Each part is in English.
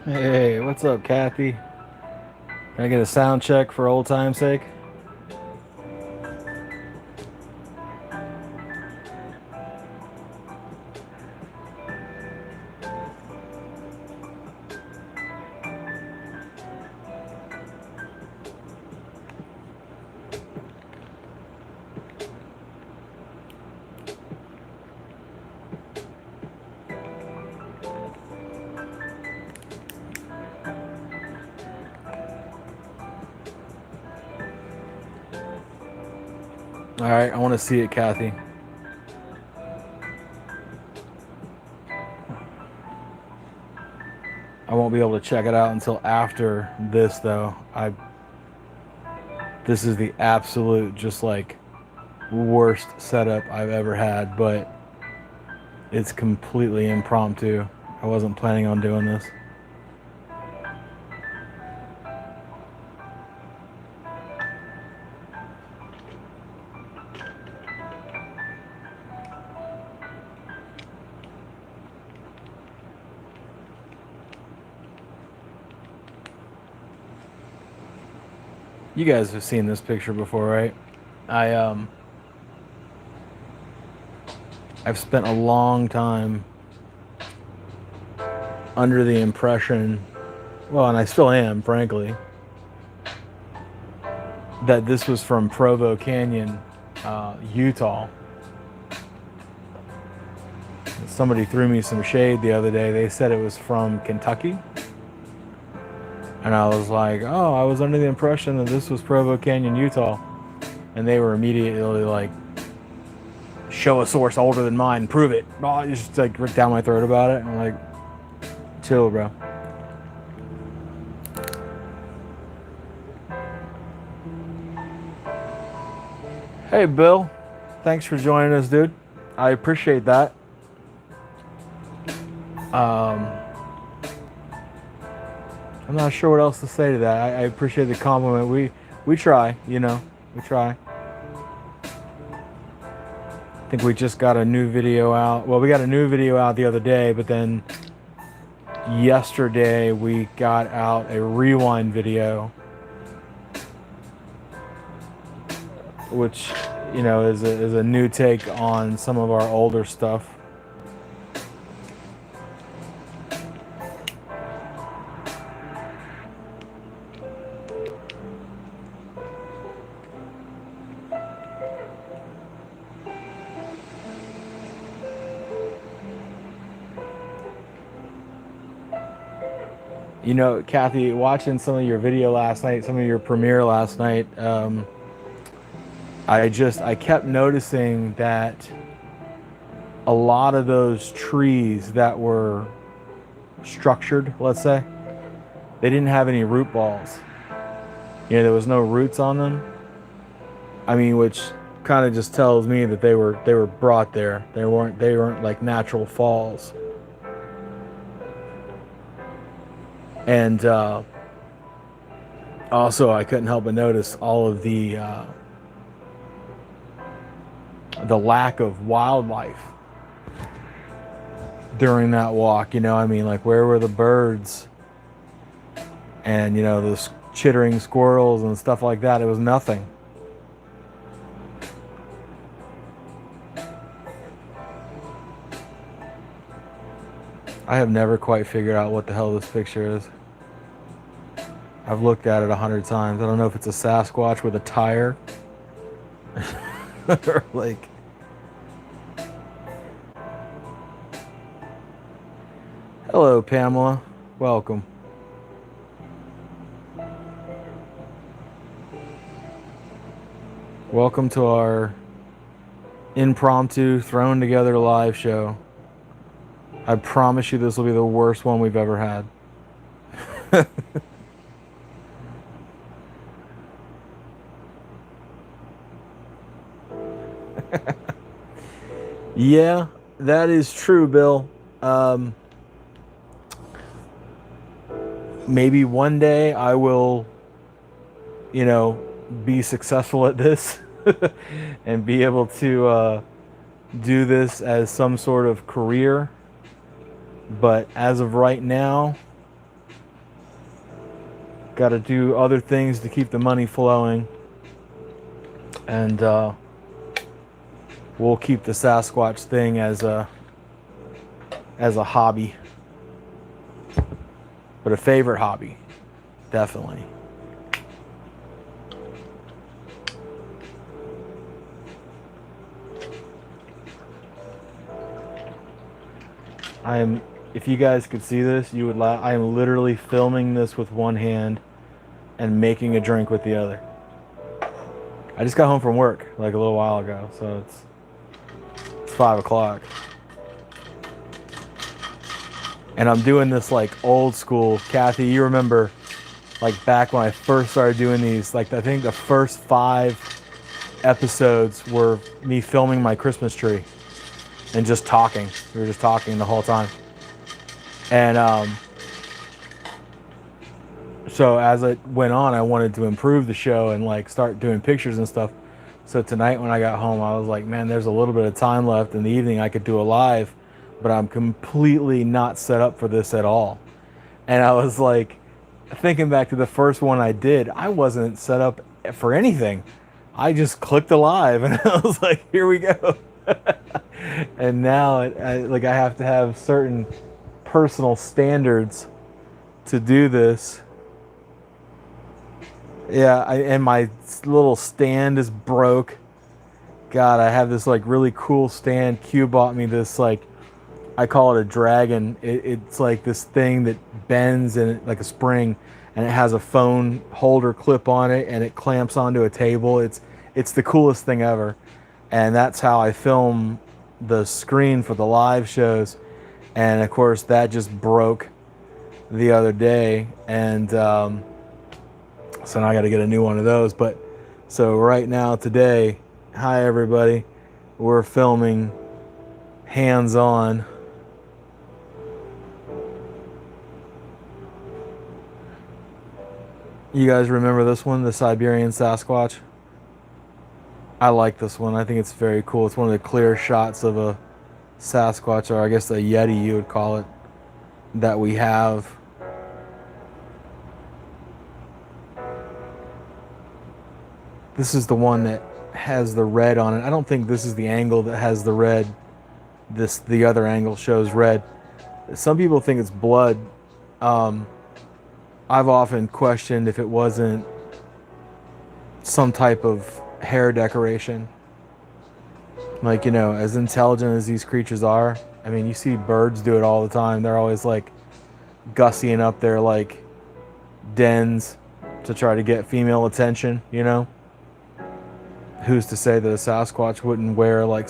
Hey, what's up, Kathy? Can I get a sound check for old time's sake? All right, I want to see it, Kathy. I won't be able to check it out until after this, though. This is the absolute, just like, worst setup I've ever had, but it's completely impromptu. I wasn't planning on doing this. You guys have seen this picture before, right? I I've spent a long time under the impression, well, and I still am, frankly, that this was from Provo Canyon, Utah. Somebody threw me some shade the other day. They said it was from Kentucky. And I was like, oh, I was under the impression that this was Provo Canyon, Utah. And they were immediately like, show a source older than mine, prove it. Oh, just like ripped down my throat about it. And I'm like, chill, bro. Hey, Bill. Thanks for joining us, dude. I appreciate that. I'm not sure what else to say to that. I appreciate the compliment. We try, you know. We try. I think we just got a new video out. Well, we got a new video out the other day, but then yesterday we got out a rewind video, which, you know, is a new take on some of our older stuff. You know, Kathy, watching some of your video last night, some of your premiere last night, I kept noticing that a lot of those trees that were structured, let's say, they didn't have any root balls. You know, there was no roots on them. I mean, which kind of just tells me that they were brought there. They weren't like natural falls. And also, I couldn't help but notice all of the lack of wildlife during that walk. You know, I mean, like, where were the birds and, you know, the chittering squirrels and stuff like that? It was nothing. I have never quite figured out what the hell this picture is. I've looked at it 100 times. I don't know if it's a Sasquatch with a tire or like. Hello, Pamela. Welcome. Welcome to our impromptu thrown together live show. I promise you this will be the worst one we've ever had. Yeah, that is true, Bill. Maybe one day I will, you know, be successful at this and be able to do this as some sort of career. But as of right now, Got to do other things to keep the money flowing. And we'll keep the Sasquatch thing as a hobby. But a favorite hobby, definitely. If you guys could see this, you would laugh. I am literally filming this with one hand and making a drink with the other. I just got home from work like a little while ago, so it's 5 o'clock. And I'm doing this like old school. Kathy, you remember like back when I first started doing these, like I think the first 5 episodes were me filming my Christmas tree and just talking. We were just talking the whole time. And so as it went on, I wanted to improve the show and like start doing pictures and stuff. So tonight when I got home, I was like, man, there's a little bit of time left in the evening. I could do a live, but I'm completely not set up for this at all. And I was like, thinking back to the first one I did, I wasn't set up for anything. I just clicked the live and I was like, here we go. And now I have to have certain personal standards to do this. Yeah, and my little stand is broke. God, I have this like really cool stand. Q bought me this, like, I call it a dragon. It's like this thing that bends in like a spring, and it has a phone holder clip on it, and it clamps onto a table. It's the coolest thing ever. And that's how I film the screen for the live shows. And of course that just broke the other day, and so now I got to get a new one of those. But so right now today, hi everybody, we're filming hands-on. You guys remember this one, the Siberian Sasquatch? I like this one. I think it's very cool. It's one of the clear shots of a Sasquatch, or I guess a Yeti you would call it, that we have. This is the one that has the red on it. I don't think this is the angle that has the red. The other angle shows red. Some people think it's blood. I've often questioned if it wasn't some type of hair decoration. Like, you know, as intelligent as these creatures are, I mean, you see birds do it all the time. They're always like gussying up their like dens to try to get female attention, you know? Who's to say that a Sasquatch wouldn't wear like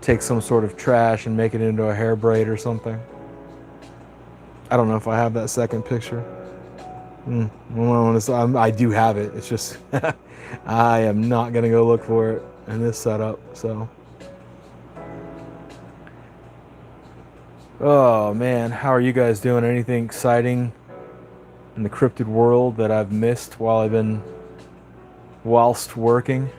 take some sort of trash and make it into a hair braid or something? I don't know if I have that second picture. I do have it. It's just I am not gonna go look for it in this setup. So, oh man, how are you guys doing? Anything exciting in the cryptid world that I've missed whilst working?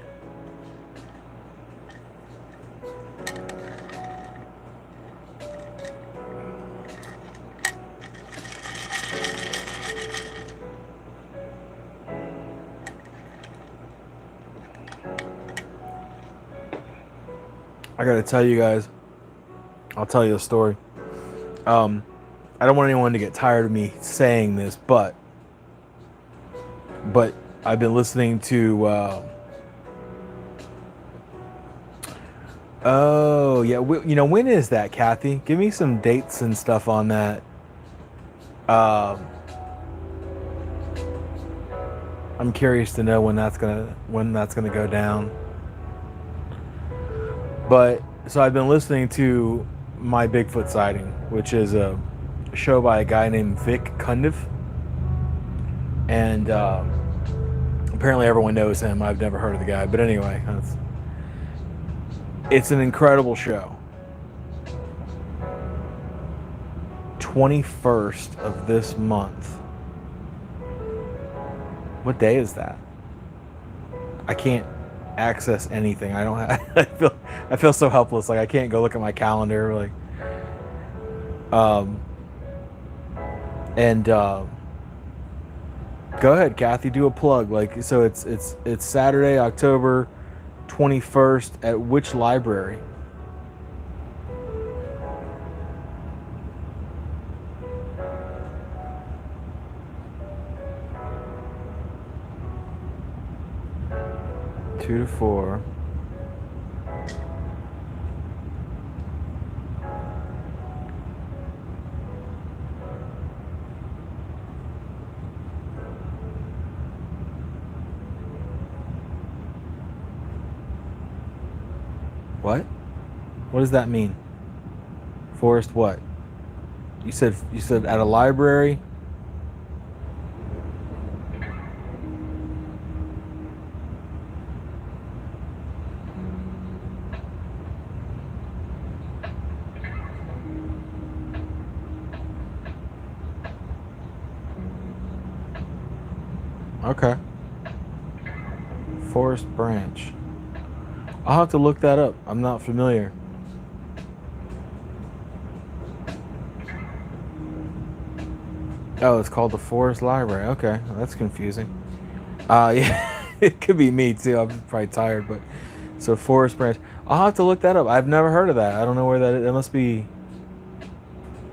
I gotta tell you guys, I'll tell you a story. I don't want anyone to get tired of me saying this, but I've been listening to oh yeah, you know, when is that, Kathy? Give me some dates and stuff on that. I'm curious to know when that's gonna go down. But so I've been listening to My Bigfoot Sighting, which is a show by a guy named Vic Cundiff, and apparently everyone knows him. I've never heard of the guy, but anyway, it's an incredible show. 21st of this month. What day is that? I can't access anything. I don't have, I feel so helpless. Like I can't go look at my calendar. Like, And go ahead, Kathy, do a plug. Like, so it's Saturday, October 21st at which library? Two to four. What? What does that mean? Forest what? You said at a library? Okay. Forest Branch. I'll have to look that up. I'm not familiar. Oh, it's called the Forest Library. Okay, that's confusing. Yeah, it could be me too. I'm probably tired, but so Forest Branch. I'll have to look that up. I've never heard of that. I don't know where that is. It must be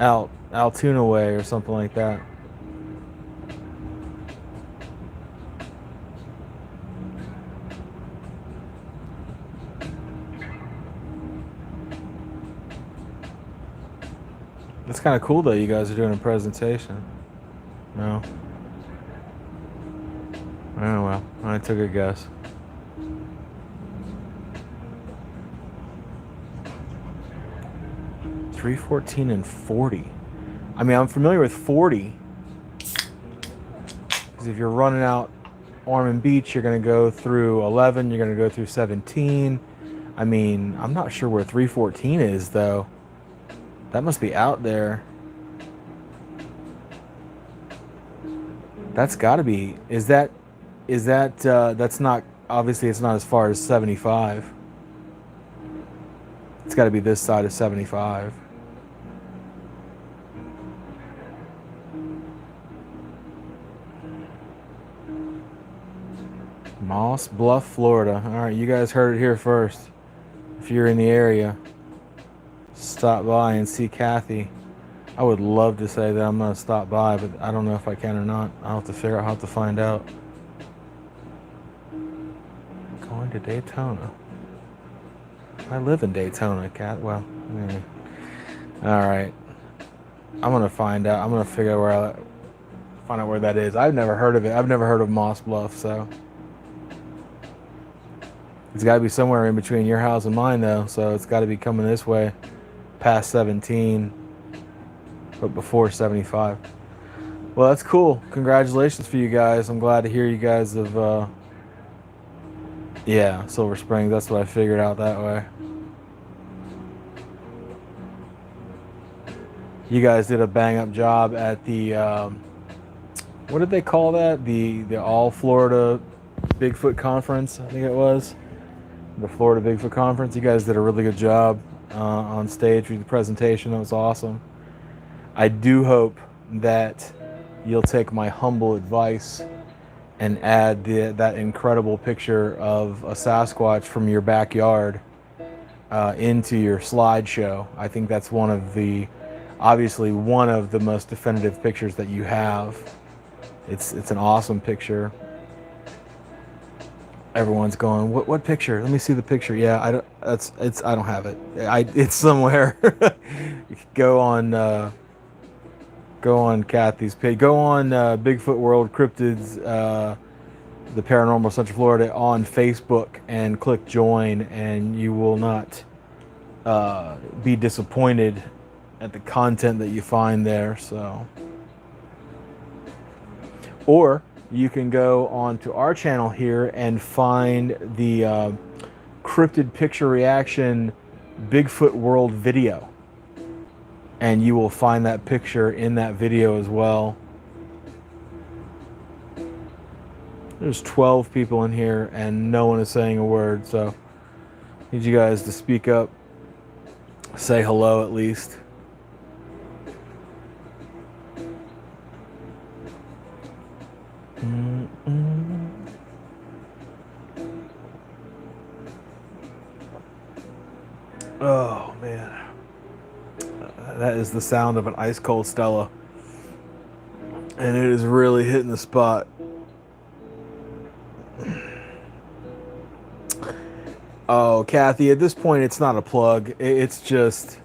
Altoona way or something like that. It's kind of cool though. You guys are doing a presentation. No. Oh well, I took a guess. 314 and 40. I mean, I'm familiar with 40. Because if you're running out Ormond Beach, you're going to go through 11. You're going to go through 17. I mean, I'm not sure where 314 is, though. That must be out there. That's got to be. Is that, that's not, obviously it's not as far as 75. It's got to be this side of 75. Moss Bluff, Florida. All right, you guys heard it here first. If you're in the area, stop by and see Kathy. I would love to say that I'm going to stop by, but I don't know if I can or not. I'll have to figure out how to find out. Going to Daytona. I live in Daytona, Kat. Well, anyway. All right. I'm going to find out. I'm going to figure out find out where that is. I've never heard of it. I've never heard of Moss Bluff, so. It's got to be somewhere in between your house and mine, though. So it's got to be coming this way, past 17, but before 75. Well, that's cool. Congratulations for you guys. I'm glad to hear you guys have, yeah, Silver Springs. That's what I figured out that way. You guys did a bang-up job at the, what did they call that? The All Florida Bigfoot Conference, I think it was. The Florida Bigfoot Conference. You guys did a really good job on stage with the presentation. That was awesome. I do hope that you'll take my humble advice and add that incredible picture of a Sasquatch from your backyard into your slideshow. I think that's obviously one of the most definitive pictures that you have. It's an awesome picture. Everyone's going, what picture? Let me see the picture. Yeah, I don't have it. It's somewhere. Go on Kathy's page. Go on Bigfoot World Cryptids, the Paranormal Central Florida on Facebook and click join, and you will not be disappointed at the content that you find there. So, or you can go on to our channel here and find the cryptid picture reaction Bigfoot World video. And you will find that picture in that video as well. There's 12 people in here and no one is saying a word, so I need you guys to speak up. Say hello at least. Oh man, that is the sound of an ice cold Stella, and it is really hitting the spot. Oh, Kathy, at this point, it's not a plug. It's just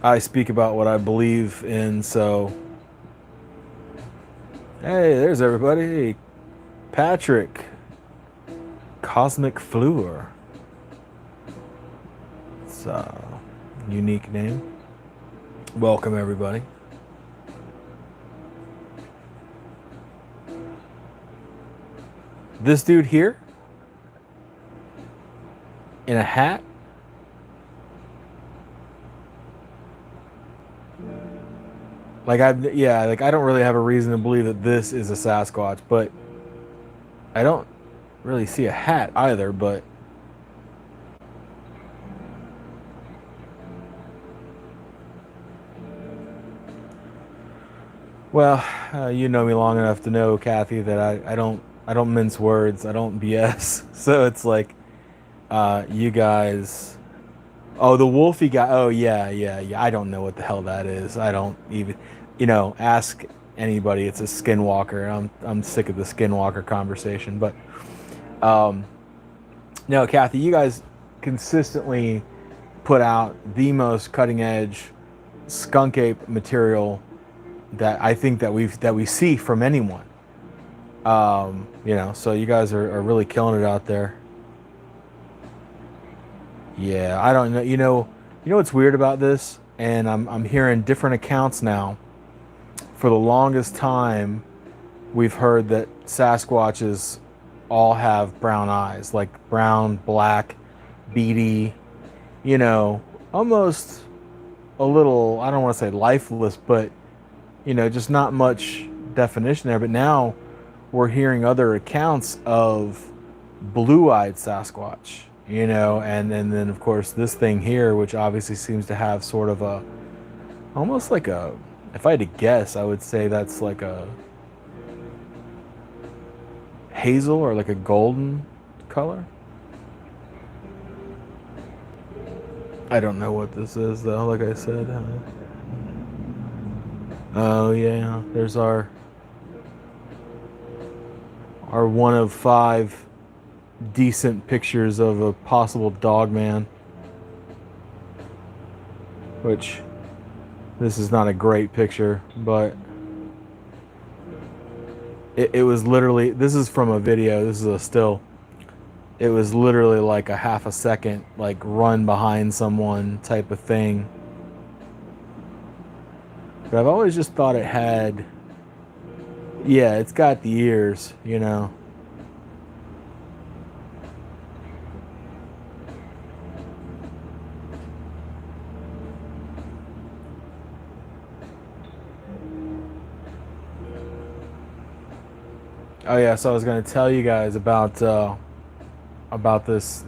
I speak about what I believe in. So, hey, there's everybody. Hey, Patrick, Cosmic Fluor. It's a unique name. Welcome, everybody. This dude here in a hat. Like I don't really have a reason to believe that this is a Sasquatch, but I don't really see a hat either, but well, you know me long enough to know, Kathy, that I don't mince words. I don't BS. So it's like you guys. Oh, the Wolfie guy. Oh, yeah. I don't know what the hell that is. I don't even, ask anybody. It's a skinwalker. I'm sick of the skinwalker conversation. But no, Kathy, you guys consistently put out the most cutting edge skunk ape material that I think that we see from anyone. So you guys are really killing it out there. Yeah, I don't know. You know what's weird about this? And I'm hearing different accounts now. For the longest time, we've heard that Sasquatches all have brown eyes, like brown, black, beady, almost a little, I don't want to say lifeless, but, just not much definition there. But now we're hearing other accounts of blue-eyed Sasquatch. And then of course this thing here, which obviously seems to have sort of a, almost like a, if I had to guess, I would say that's like a hazel or like a golden color. I don't know what this is though, like I said. Oh yeah, there's our one of 5 decent pictures of a possible dog man, which this is not a great picture, but it was literally, this is from a video, this is a still, it was literally like a half a second, like run behind someone type of thing. But I've always just thought it had, yeah, it's got the ears, Oh yeah, so I was going to tell you guys about this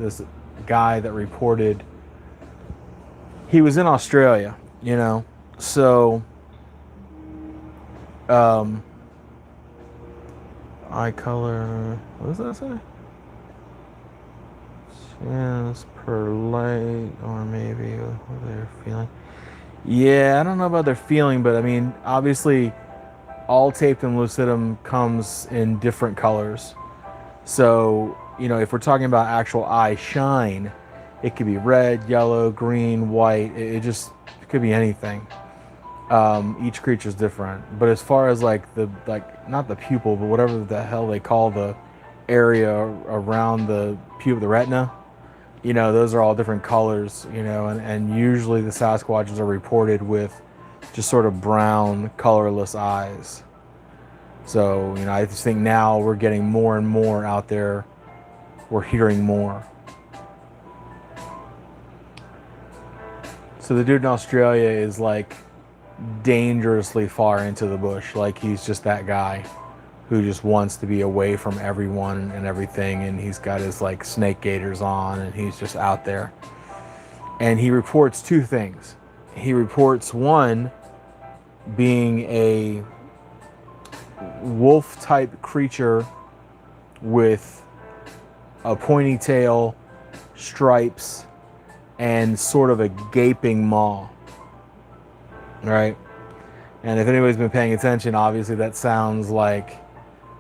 guy that reported. He was in Australia, so eye color. What does that say? Chance per light, or maybe what they're feeling. Yeah, I don't know about their feeling, but I mean, obviously, all tapetum lucidum comes in different colors. So, if we're talking about actual eye shine, it could be red, yellow, green, white. It could be anything. Each creature's different. But as far as like not the pupil, but whatever the hell they call the area around the pupil, the retina, those are all different colors, and usually the Sasquatches are reported with just sort of brown, colorless eyes. So, I just think now we're getting more and more out there. We're hearing more. So the dude in Australia is like dangerously far into the bush. Like he's just that guy who just wants to be away from everyone and everything. And he's got his like snake gaiters on and he's just out there. And he reports 2 things. He reports one being a wolf type creature with a pointy tail, stripes, and sort of a gaping maw, right? And if anybody's been paying attention, obviously that sounds like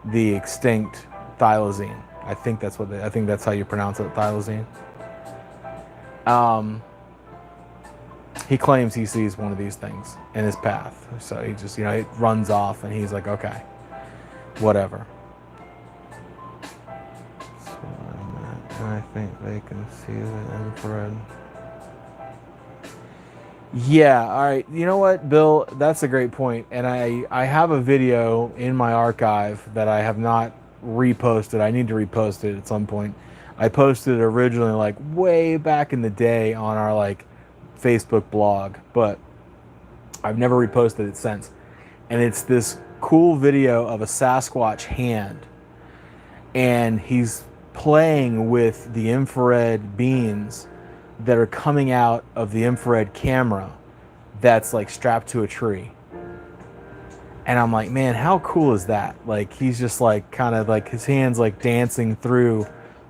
the extinct thylacine. I think that's how you pronounce it, thylacine. He claims he sees one of these things in his path. So he just, it runs off and he's like, okay, whatever. So I think they can see the infrared. Yeah, all right. You know what, Bill? That's a great point. And I have a video in my archive that I have not reposted. I need to repost it at some point. I posted it originally like way back in the day on our like Facebook blog, but I've never reposted it since. And it's this cool video of a Sasquatch hand, and he's playing with the infrared beams that are coming out of the infrared camera that's like strapped to a tree. And I'm like, man, how cool is that? Like, he's just like kind of like his hands like dancing through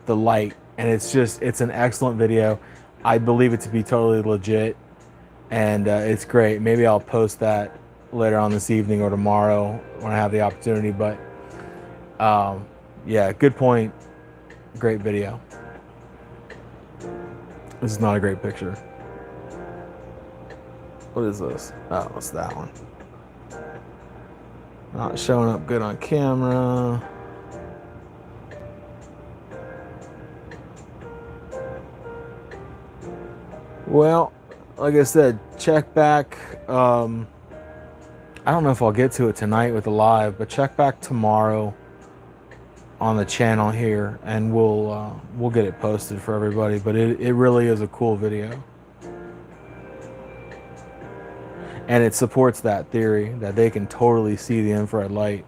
the light, and it's an excellent video. I believe it to be totally legit, and it's great. Maybe I'll post that later on this evening or tomorrow when I have the opportunity. But yeah, good point. Great video. This is not a great picture. What is this? Oh, it's that one. Not showing up good on camera. Well, like I said, check back. I don't know if I'll get to it tonight with the live, but check back tomorrow on the channel here, and we'll get it posted for everybody. But it really is a cool video, and it supports that theory that they can totally see the infrared light,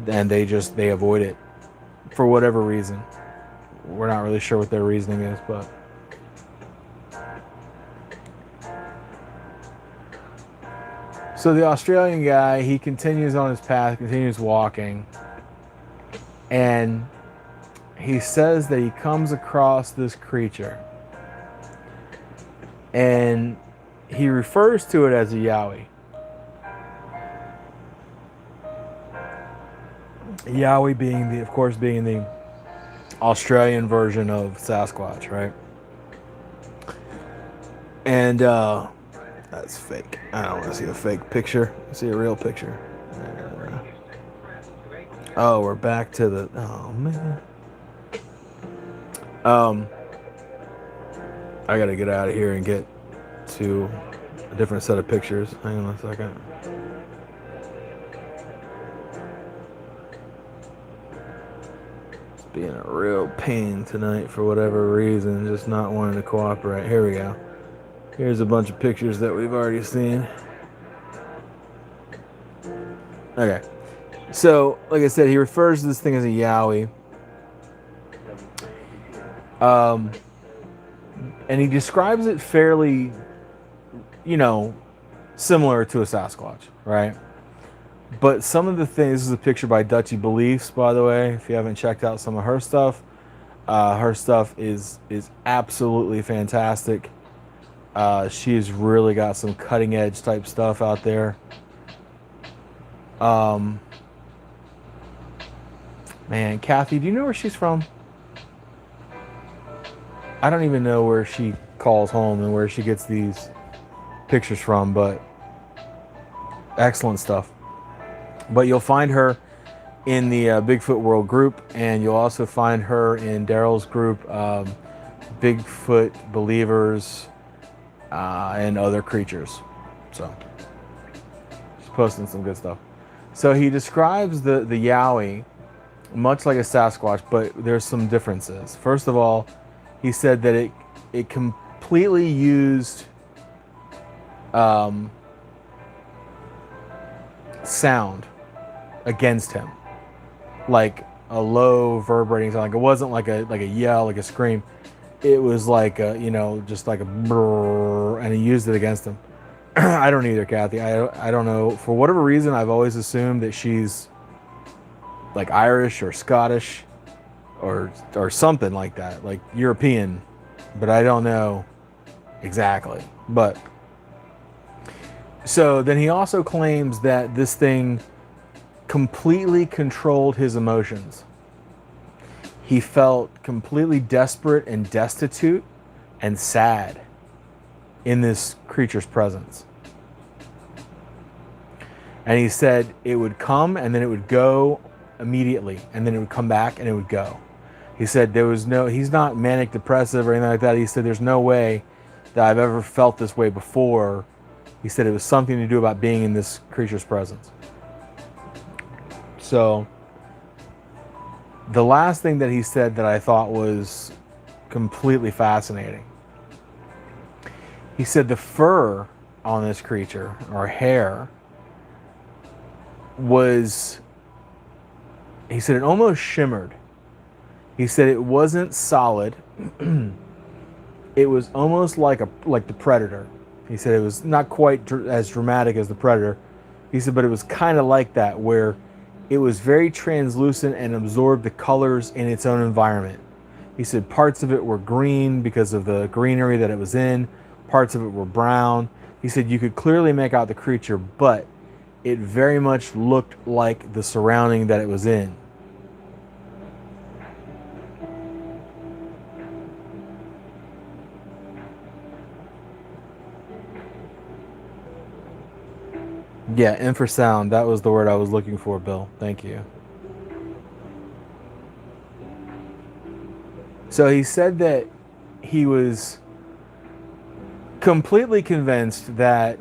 and they avoid it for whatever reason. We're not really sure what their reasoning is, but so the Australian guy, he continues on his path, continues walking, and he says that he comes across this creature, and he refers to it as a yowie. Yowie being the Australian version of Sasquatch, right? And that's fake. I don't want to see a fake picture. I see a real picture. Oh, we're back to the. Oh man. I gotta get out of here and get to a different set of pictures. Hang on a second. It's being a real pain tonight for whatever reason, just not wanting to cooperate. Here we go. Here's a bunch of pictures that we've already seen. Okay. So, like I said, he refers to this thing as a yowie. And he describes it fairly, similar to a Sasquatch, right? But some of the things, this is a picture by Dutchy Beliefs, by the way, if you haven't checked out some of her stuff. Her stuff is absolutely fantastic. She's really got some cutting edge type stuff out there. Man, Kathy, do you know where she's from? I don't even know where she calls home and where she gets these pictures from, but excellent stuff. But you'll find her in the Bigfoot World group, and you'll also find her in Daryl's group, Bigfoot Believers, and other creatures. So she's posting some good stuff. So he describes the yowie much like a Sasquatch, but there's some differences. First of all, he said that it completely used sound against him, like a low vibrating sound. Like it wasn't like a yell, like a scream. It was like just like a brrr, and he used it against him. I don't either, Kathy. I don't know. For whatever reason, I've always assumed that she's like Irish or Scottish or something like that, like European, but I don't know. exactly. But so then he also claims that this thing completely controlled his emotions. He felt completely desperate and destitute and sad in this creature's presence. And he said it would come and then it would go immediately, and then it would come back and it would go. He said he's not manic depressive or anything like that. He said there's no way that I've ever felt this way before. He said it was something to do about being in this creature's presence. So the last thing that he said that I thought was completely fascinating. He said the fur on this creature, or hair, was, he said it almost shimmered. He said it wasn't solid. It was almost like the Predator. He said it was not quite as dramatic as the Predator. He said, but it was kind of like that, where it was very translucent and absorbed the colors in its own environment. He said parts of it were green because of the greenery that it was in. Parts of it were brown. He said you could clearly make out the creature, but it very much looked like the surrounding that it was in. Yeah, infrasound. That was the word I was looking for, Bill. Thank you. So he said that he was completely convinced that,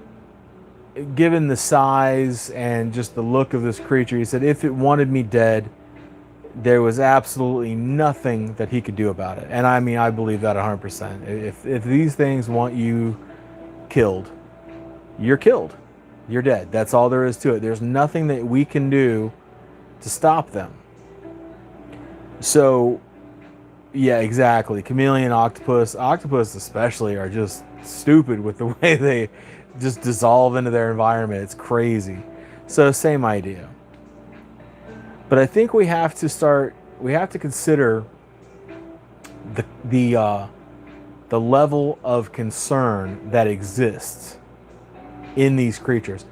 given the size and just the look of this creature, he said if it wanted me dead, there was absolutely nothing that he could do about it. And I mean, I believe that 100%. If these things want you killed, you're killed. You're dead. That's all there is to it. There's nothing that we can do to stop them. So, yeah, exactly. Chameleon, octopus especially, are just stupid with the way they just dissolve into their environment. It's crazy. So, same idea. But I think we have to consider the level of concern that exists in these creatures.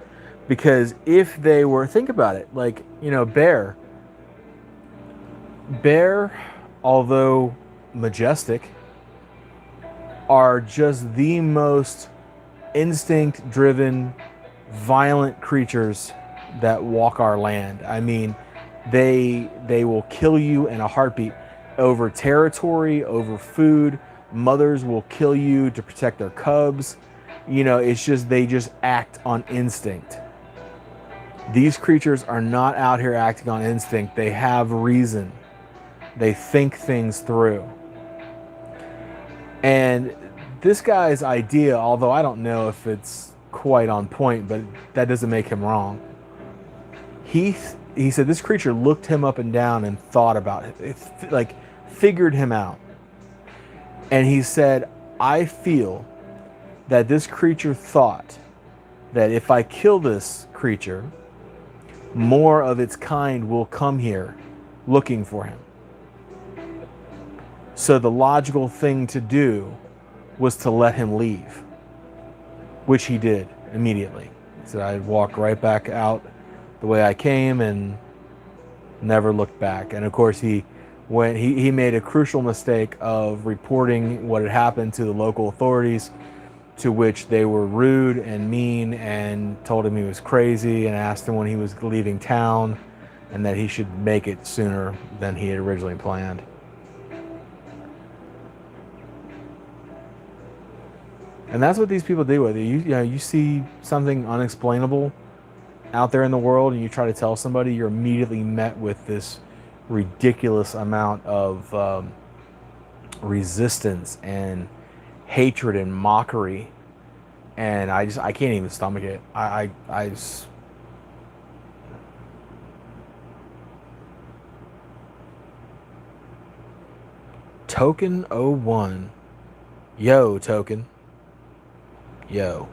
Because if they were, think about it, like, bear, although majestic, are just the most instinct-driven, violent creatures that walk our land. I mean, they will kill you in a heartbeat over territory, over food. Mothers will kill you to protect their cubs. It's just, they just act on instinct. These creatures are not out here acting on instinct. They have reason. They think things through. And this guy's idea, although I don't know if it's quite on point, but that doesn't make him wrong. He said this creature looked him up and down and thought about it, like figured him out. And he said, I feel that this creature thought that if I kill this creature, more of its kind will come here looking for him. So the logical thing to do was to let him leave, which he did immediately. He said, I'd walk right back out the way I came and never looked back. And of course, he made a crucial mistake of reporting what had happened to the local authorities, to which they were rude and mean and told him he was crazy and asked him when he was leaving town and that he should make it sooner than he had originally planned. And that's what these people do with it. You see something unexplainable out there in the world and you try to tell somebody, you're immediately met with this ridiculous amount of resistance and hatred and mockery, and I can't even stomach it. I just, Token 01. Yo, Token. Yo.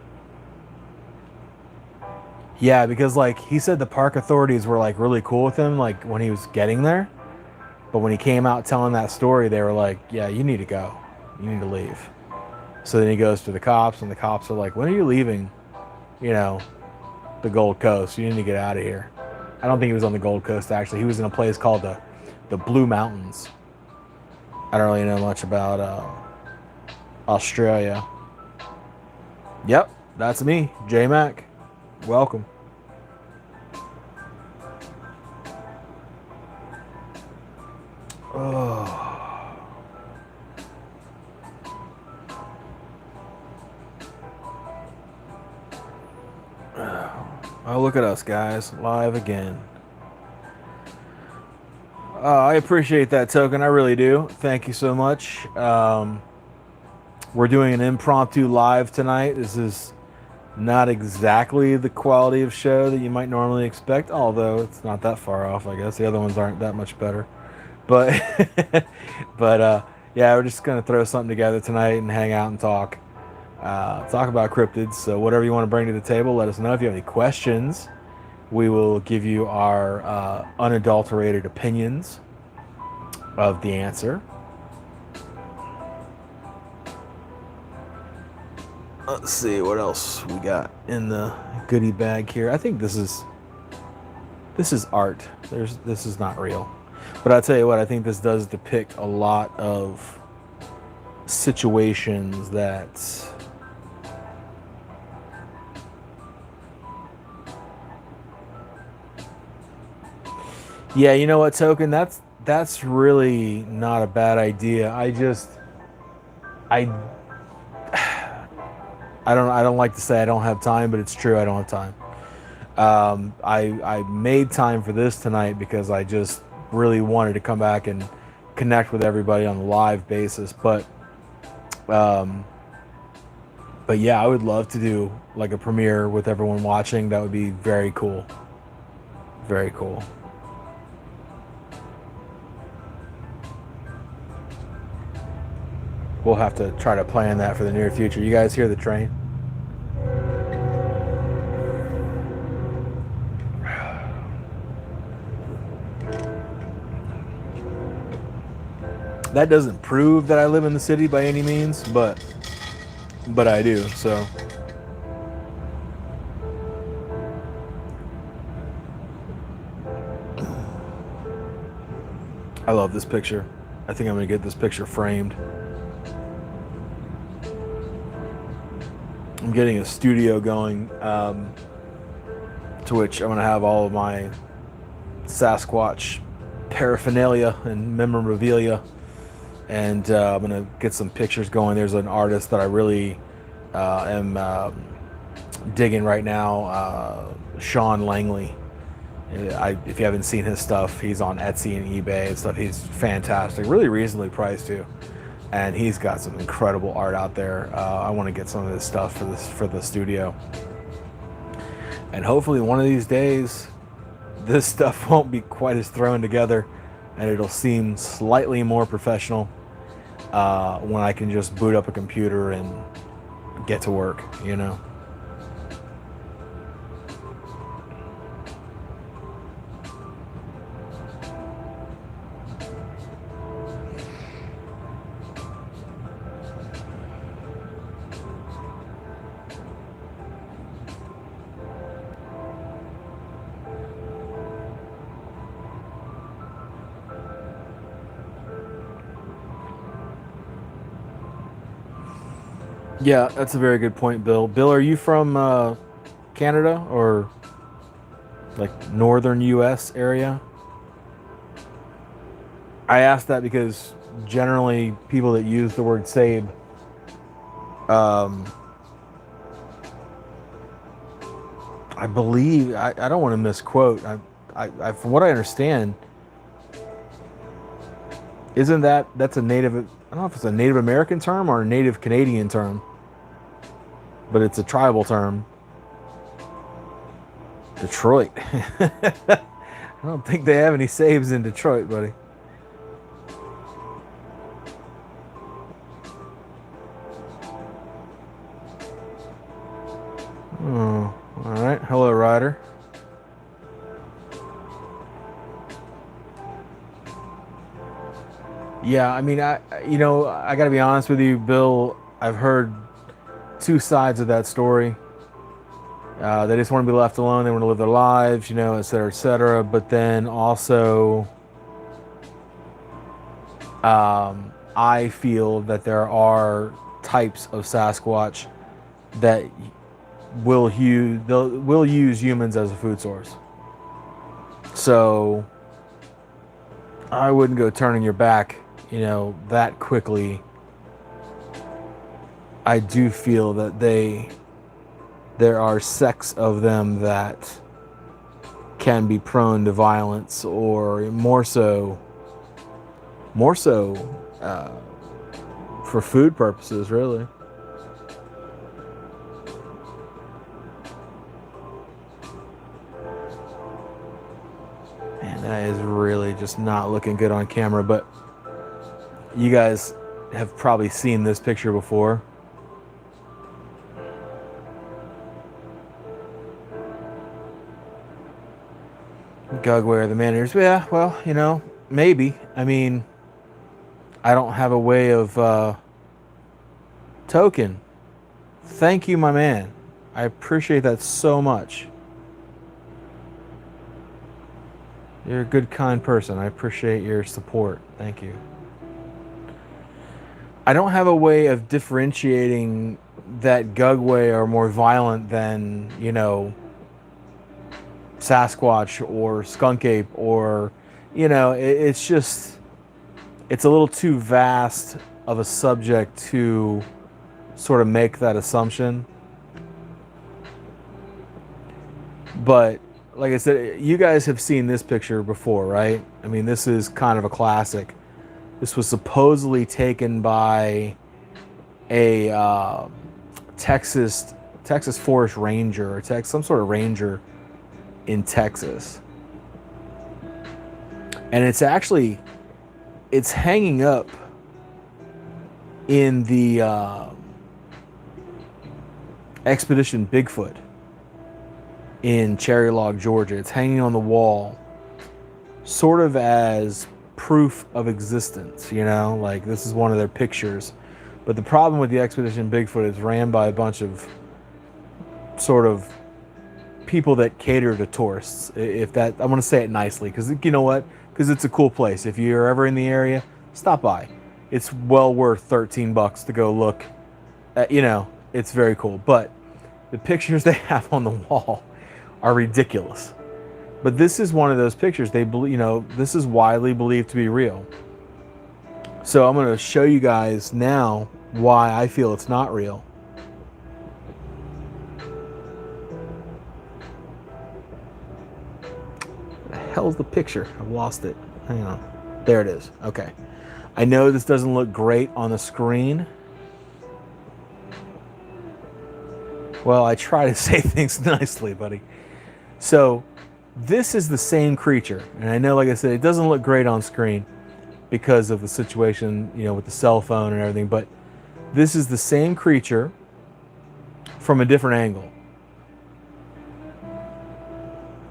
Yeah, because like he said the park authorities were like really cool with him like when he was getting there, but when he came out telling that story, they were like, yeah, you need to go. You need to leave. So then he goes to the cops, and the cops are like, when are you leaving, you know, the Gold Coast? You need to get out of here. I don't think he was on the Gold Coast, actually. He was in a place called the Blue Mountains. I don't really know much about Australia. Yep, that's me, J Mac. Welcome. Oh. Oh, look at us, guys, live again. I appreciate that token. I really do. Thank you so much. We're doing an impromptu live tonight. This is not exactly the quality of show that you might normally expect, although it's not that far off, I guess. The other ones aren't that much better. But, yeah, we're just going to throw something together tonight and hang out and talk. Talk about cryptids. So whatever you want to bring to the table, let us know. If you have any questions, we will give you our unadulterated opinions of the answer. Let's see what else we got in the goodie bag here. I think this is art. This is not real. But I'll tell you what, I think this does depict a lot of situations that yeah, you know what, Token? That's really not a bad idea. I don't like to say I don't have time, but it's true, I don't have time. I made time for this tonight because I just really wanted to come back and connect with everybody on a live basis. But yeah, I would love to do like a premiere with everyone watching. That would be very cool. Very cool. We'll have to try to plan that for the near future. You guys hear the train? That doesn't prove that I live in the city by any means, but I do, so. I love this picture. I think I'm gonna get this picture framed. I'm getting a studio going, to which I'm gonna have all of my Sasquatch paraphernalia and memorabilia, and I'm gonna get some pictures going. There's an artist that I really am digging right now, Sean Langley. If you haven't seen his stuff, he's on Etsy and eBay and stuff. He's fantastic, really reasonably priced too, and he's got some incredible art out there. I want to get some of this stuff for the studio, and hopefully one of these days this stuff won't be quite as thrown together, and it'll seem slightly more professional when I can just boot up a computer and get to work, you know. Yeah, that's a very good point, Bill. Bill, are you from Canada or like northern US area? I asked that because generally people that use the word Sabe, I believe, I don't want to misquote, I from what I understand, isn't that's a native, I don't know if it's a Native American term or a Native Canadian term, but it's a tribal term. Detroit. I don't think they have any Sabes in Detroit, buddy. Oh, all right. Hello, Ryder. Yeah, I mean, I gotta be honest with you, Bill. I've heard two sides of that story. They just want to be left alone. They want to live their lives, et cetera, et cetera. But then also, I feel that there are types of Sasquatch that will use humans as a food source. So I wouldn't go turning your back, that quickly. I do feel that there are sects of them that can be prone to violence, or more so for food purposes, really. Man, that is really just not looking good on camera, but you guys have probably seen this picture before. Gugware, the man-eaters. Yeah, well, maybe. I mean, I don't have a way of token. Thank you, my man. I appreciate that so much. You're a good, kind person. I appreciate your support. Thank you. I don't have a way of differentiating that Gugway are more violent than, Sasquatch or skunk ape, or it's a little too vast of a subject to sort of make that assumption. But like I said, you guys have seen this picture before, right? I mean, this is kind of a classic. This was supposedly taken by a Texas forest ranger, or some sort of ranger in Texas. And it's hanging up in the Expedition Bigfoot in Cherry Log, Georgia. It's hanging on the wall, sort of as proof of existence, like this is one of their pictures. But the problem with the Expedition Bigfoot is ran by a bunch of sort of people that cater to tourists. If that, I want to say it nicely, because you know what? Because it's a cool place. If you're ever in the area, stop by. It's well worth $13 to go look at, it's very cool. But the pictures they have on the wall are ridiculous. But this is one of those pictures they believe, this is widely believed to be real. So I'm going to show you guys now why I feel it's not real. The hell's the picture? I've lost it. Hang on. There it is. Okay. I know this doesn't look great on the screen. Well, I try to say things nicely, buddy. So this is the same creature. And I know, like I said, it doesn't look great on screen because of the situation, with the cell phone and everything. But this is the same creature from a different angle.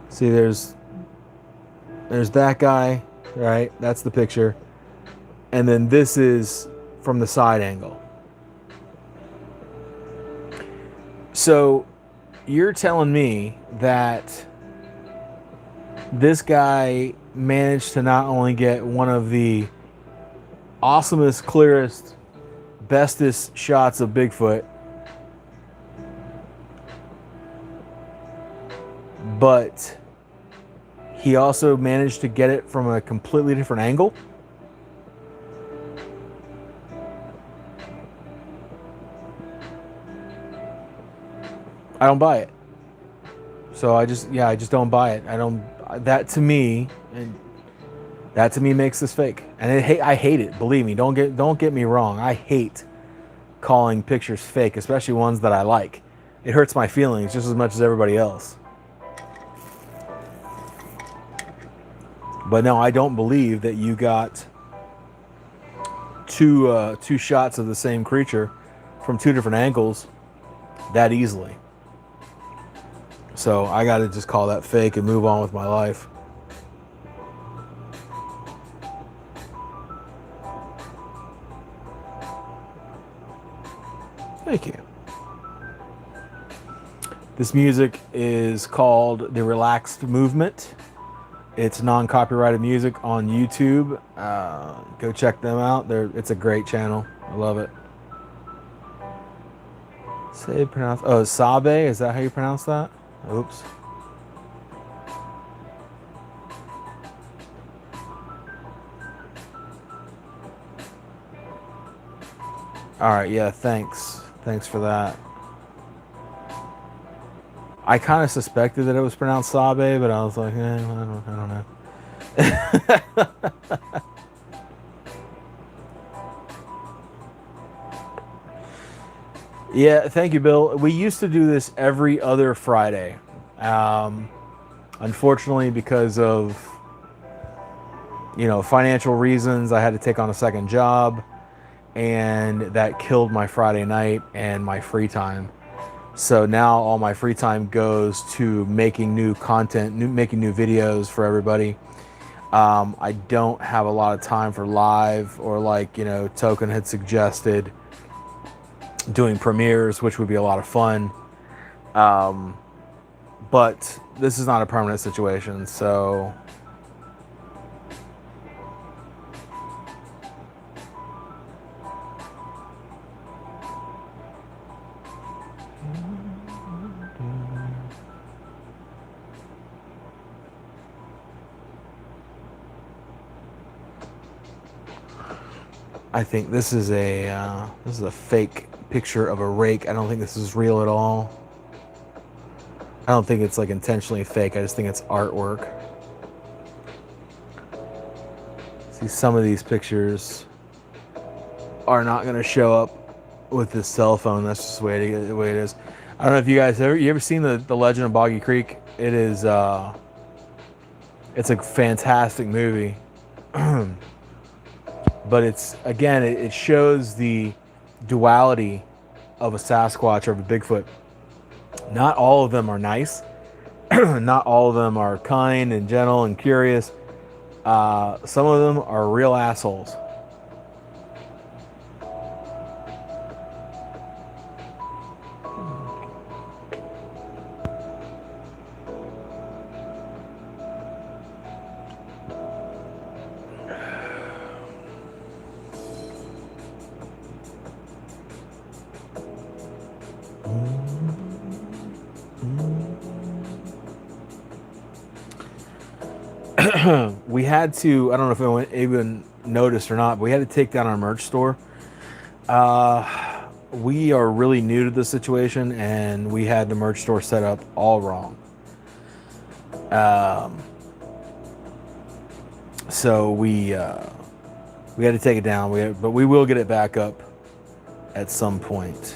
See, there's that guy, right? That's the picture. And then this is from the side angle. So you're telling me that this guy managed to not only get one of the awesomest, clearest, bestest shots of Bigfoot, but he also managed to get it from a completely different angle? I don't buy it. So I just don't buy it. That to me makes this fake. And I hate it. Believe me, don't get me wrong. I hate calling pictures fake, especially ones that I like. It hurts my feelings just as much as everybody else. But no, I don't believe that you got two shots of the same creature from two different angles that easily. So I got to just call that fake and move on with my life. Thank you. This music is called The Relaxed Movement. It's non-copyrighted music on YouTube. Go check them out. It's a great channel. I love it. Say pronounce. Oh, Sabe. Is that how you pronounce that? Oops. All right. Yeah. Thanks. Thanks for that. I kind of suspected that it was pronounced Sabe, but I was like, I don't know. Yeah, thank you, Bill. We used to do this every other Friday. Unfortunately, because of financial reasons, I had to take on a second job, and that killed my Friday night and my free time. So now all my free time goes to making new content, making new videos for everybody. I don't have a lot of time for live, or Token had suggested doing premieres, which would be a lot of fun. But this is not a permanent situation, so I think this is a fake picture of a rake. I don't think this is real at all. I don't think it's intentionally fake. I just think it's artwork. See, some of these pictures are not going to show up with this cell phone. That's just the way it is. I don't know if you guys ever seen the Legend of Boggy Creek. It is it's a fantastic movie. But it shows the duality of a Sasquatch or of a Bigfoot. Not all of them are nice. Not all of them are kind and gentle and curious. Some of them are real assholes. We had to, I don't know if anyone even noticed or not, but we had to take down our merch store. We are really new to this situation, and we had the merch store set up all wrong. So we had to take it down. But we will get it back up at some point.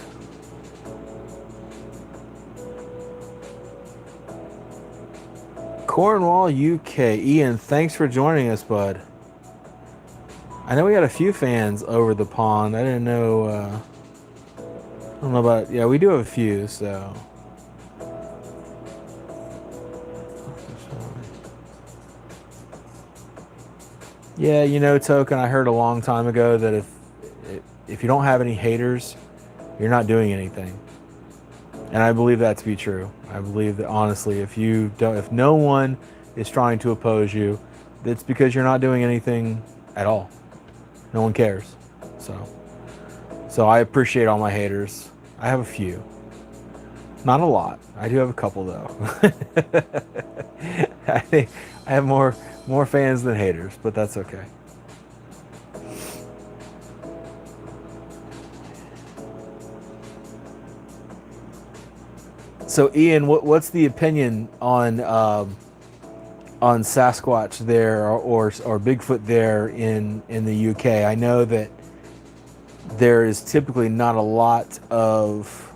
Cornwall, UK. Ian, thanks for joining us, bud. I know we got a few fans over the pond. I didn't know. I don't know about. Yeah, we do have a few. So. Yeah, Token. I heard a long time ago that if you don't have any haters, you're not doing anything. And I believe that to be true. I believe that honestly, if no one is trying to oppose you, it's because you're not doing anything at all. No one cares. So I appreciate all my haters. I have a few. Not a lot. I do have a couple though. I think I have more fans than haters, but that's okay. So Ian, what's the opinion on Sasquatch there or Bigfoot there in the UK? I know that there is typically not a lot of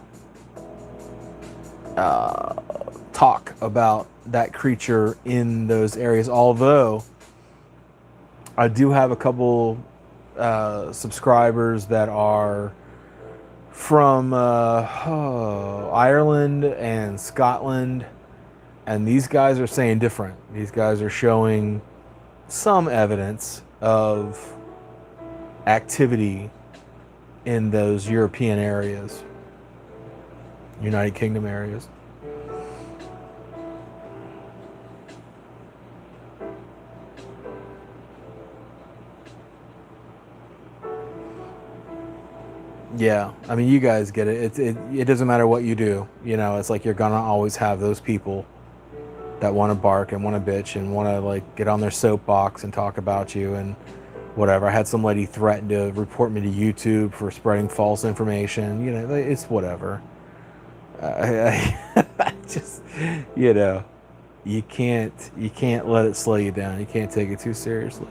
talk about that creature in those areas, although I do have a couple subscribers that are from Ireland and Scotland, and these guys are saying different. These guys are showing some evidence of activity in those European areas. United Kingdom areas. Yeah, I mean, you guys get it. It doesn't matter what you do. You know, it's like you're gonna always have those people that want to bark and want to bitch and want to like get on their soapbox and talk about you and whatever. I had some lady threaten to report me to YouTube for spreading false information. You know, it's whatever. I just, you know, you can't let it slow you down. You can't take it too seriously.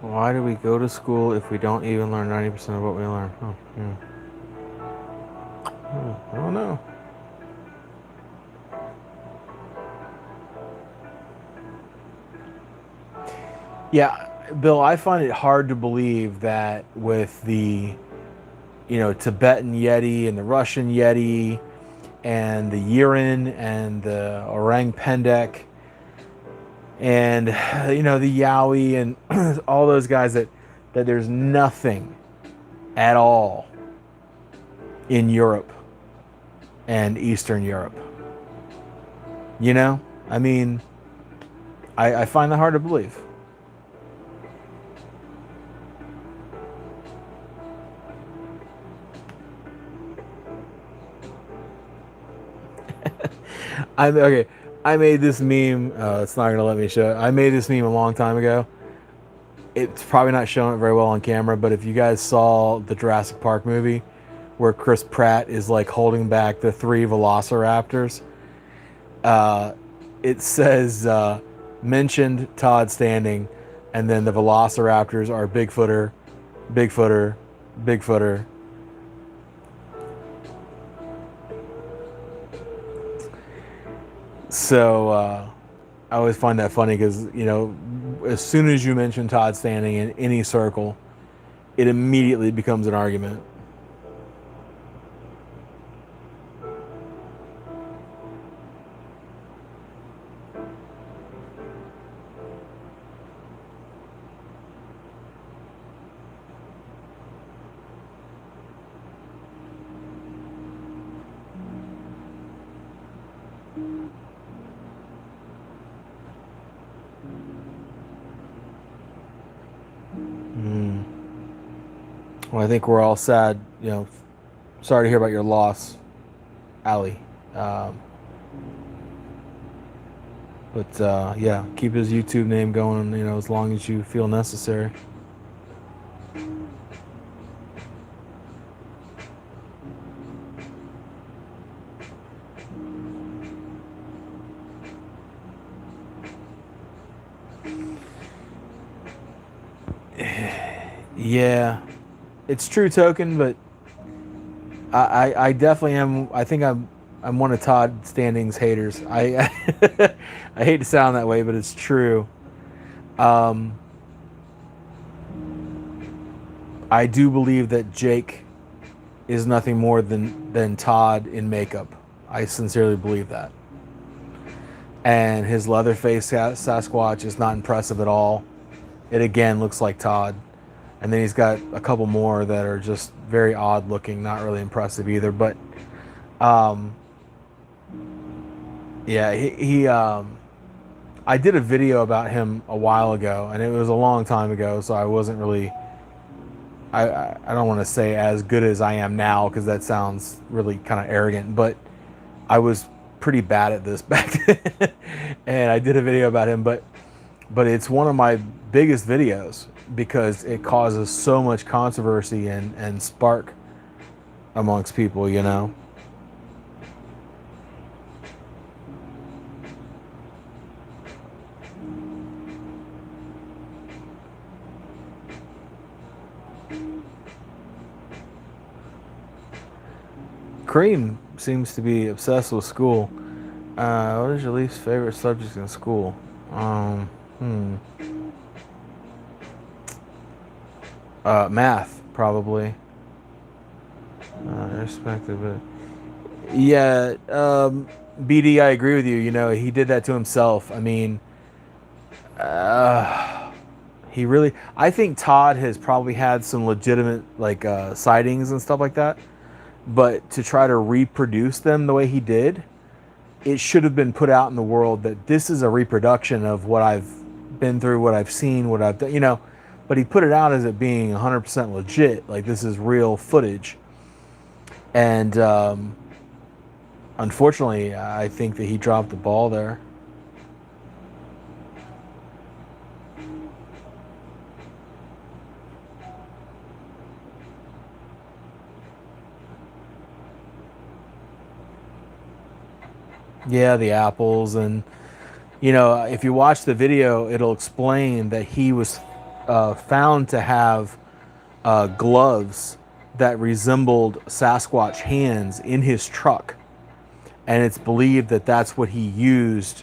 Why do we go to school if we don't even learn 90% of what we learn? Oh, yeah. I don't know. Yeah, Bill, I find it hard to believe that with the, you know, Tibetan Yeti and the Russian Yeti and the Yirin and the Orang Pendek and, you know, the Yowie and all those guys that there's nothing at all in Europe and Eastern Europe. You know? I mean, I find that hard to believe. I made this meme. It's not gonna let me show it. I made this meme a long time ago. It's probably not showing it very well on camera, but if you guys saw the Jurassic Park movie, where Chris Pratt is like holding back the 3 velociraptors, it says mentioned Todd Standing, and then the velociraptors are Bigfooter, Bigfooter, Bigfooter. So I always find that funny because, you know, as soon as you mention Todd Standing in any circle, it immediately becomes an argument. Well, I think we're all sad. You know, sorry to hear about your loss, Ali. But yeah, keep his YouTube name going. You know, as long as you feel necessary. Yeah, it's true token, but I definitely am. I think I'm one of Todd Standing's haters. I I hate to sound that way, but it's true. I do believe that Jake is nothing more than Todd in makeup. I sincerely believe that. And his Leatherface Sasquatch is not impressive at all. It again looks like Todd. And then he's got a couple more that are just very odd looking, not really impressive either. But yeah, he I did a video about him a while ago, and it was a long time ago, so I wasn't really, I don't want to say as good as I am now, because that sounds really kind of arrogant, but I was pretty bad at this back then. And I did a video about him, but it's one of my biggest videos because it causes so much controversy and spark amongst people, you know. Cream seems to be obsessed with school. What is your least favorite subject in school? Hmm. Math, probably. Respected, but yeah. BD, I agree with you. You know, he did that to himself. I mean, he really. I think Todd has probably had some legitimate like sightings and stuff like that. But to try to reproduce them the way he did, it should have been put out in the world that this is a reproduction of what I've been through, what I've seen, what I've done, you know. But he put it out as it being 100% legit, like this is real footage. And unfortunately, I think that he dropped the ball there. Yeah, the apples. And you know, if you watch the video, it'll explain that he was found to have gloves that resembled Sasquatch hands in his truck, and it's believed that that's what he used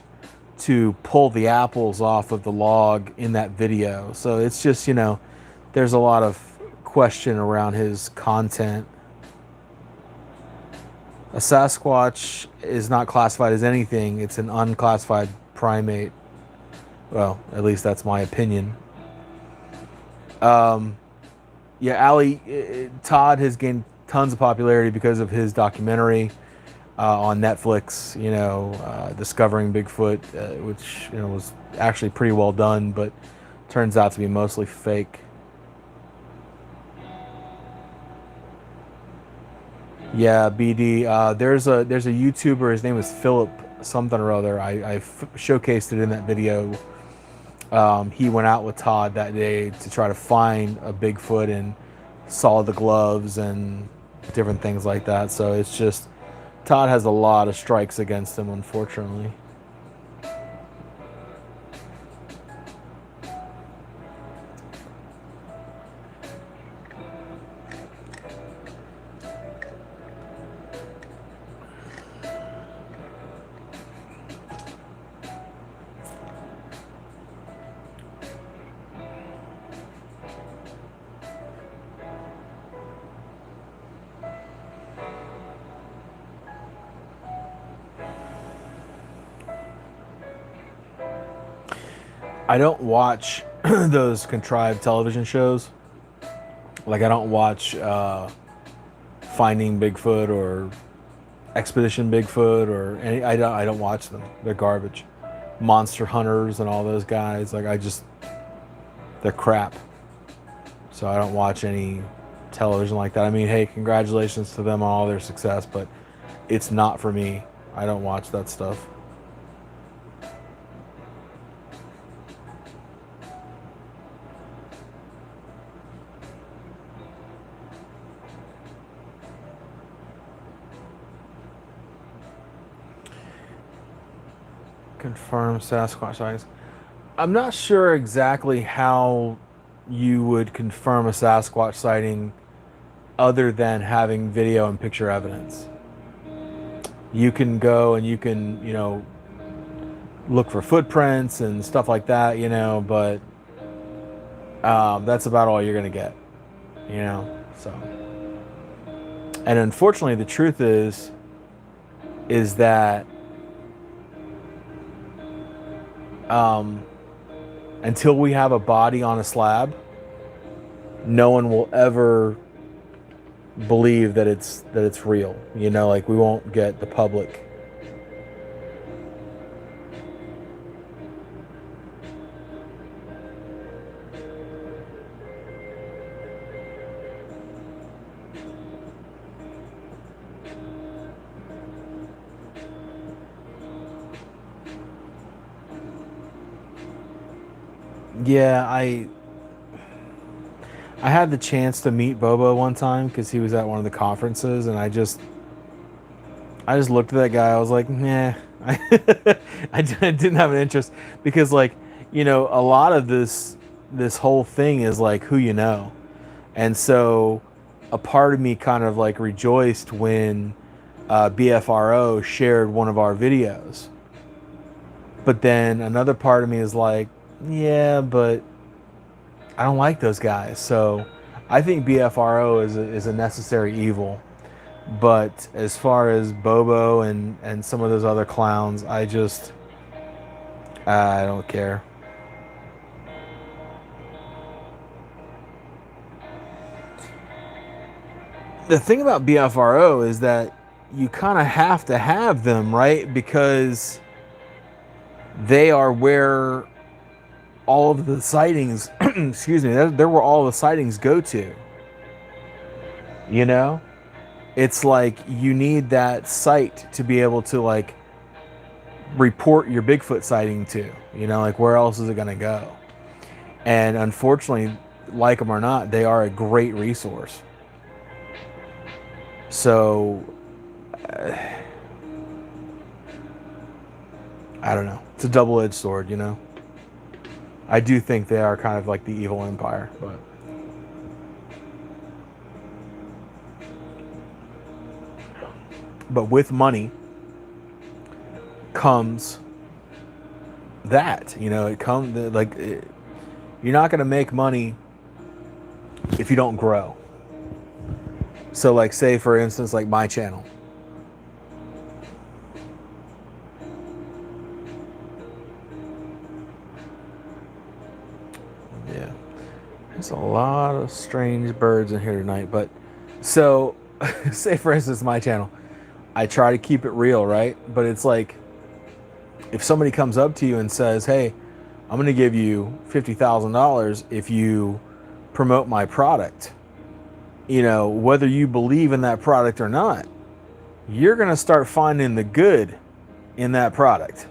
to pull the apples off of the log in that video. So it's just, you know, there's a lot of question around his content. A Sasquatch is not classified as anything. It's an unclassified primate. Well, at least that's my opinion. Yeah, Todd has gained tons of popularity because of his documentary on Netflix, you know, Discovering Bigfoot, which, you know, was actually pretty well done, but turns out to be mostly fake. Yeah, BD. There's a YouTuber. His name is Philip something or other. I showcased it in that video. He went out with Todd that day to try to find a Bigfoot and saw the gloves and different things like that. So it's just Todd has a lot of strikes against him, unfortunately. I don't watch those contrived television shows. Like I don't watch Finding Bigfoot or Expedition Bigfoot or any. I don't watch them. They're garbage. Monster Hunters and all those guys. Like they're crap. So I don't watch any television like that. I mean, hey, congratulations to them on all their success, but it's not for me. I don't watch that stuff. Confirm Sasquatch sightings. I'm not sure exactly how you would confirm a Sasquatch sighting other than having video and picture evidence. You can go and you can, you know, look for footprints and stuff like that, you know, but that's about all you're going to get, you know, so. And unfortunately, the truth is that until we have a body on a slab, no one will ever believe that it's real. You know, like we won't get the public. Yeah, I had the chance to meet Bobo one time because he was at one of the conferences, and I just looked at that guy. I was like, nah, I didn't have an interest because, like, you know, a lot of this whole thing is like who you know, and so a part of me kind of like rejoiced when BFRO shared one of our videos, But then another part of me is like, yeah, but I don't like those guys. So I think BFRO is a necessary evil. But as far as Bobo and some of those other clowns, I don't care. The thing about BFRO is that you kind of have to have them, right? Because they are where all of the sightings, excuse me, they're where all the sightings go to. You know? It's like you need that site to be able to like report your Bigfoot sighting to. You know, like where else is it going to go? And unfortunately, like them or not, they are a great resource. So, I don't know. It's a double-edged sword, you know? I do think they are kind of like the evil empire, but with money comes that, you know, it comes like you're not going to make money if you don't grow. So like say for instance like my channel. Yeah. There's a lot of strange birds in here tonight, but so say for instance my channel. I try to keep it real, right? But it's like if somebody comes up to you and says, "Hey, I'm going to give you $50,000 if you promote my product." You know, whether you believe in that product or not, you're going to start finding the good in that product.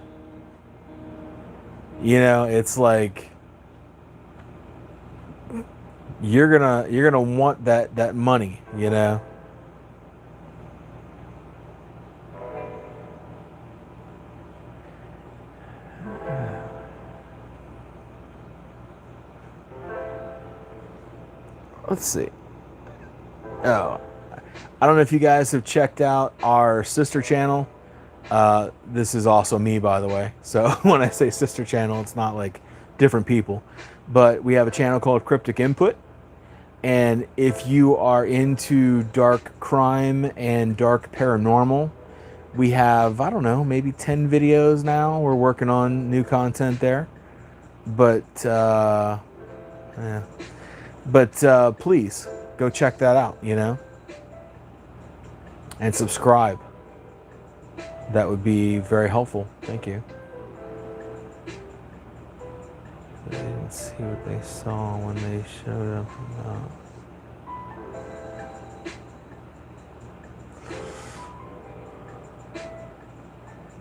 You know, it's like you're going to want that money, you know. Let's see. Oh, I don't know if you guys have checked out our sister channel. This is also me, by the way. So when I say sister channel, it's not like different people. But we have a channel called Cryptic Input. And if you are into dark crime and dark paranormal, we have, I don't know, maybe 10 videos now. We're working on new content there. But, yeah. But please go check that out, you know, and subscribe. That would be very helpful. Thank you. They didn't see what they saw when they showed up.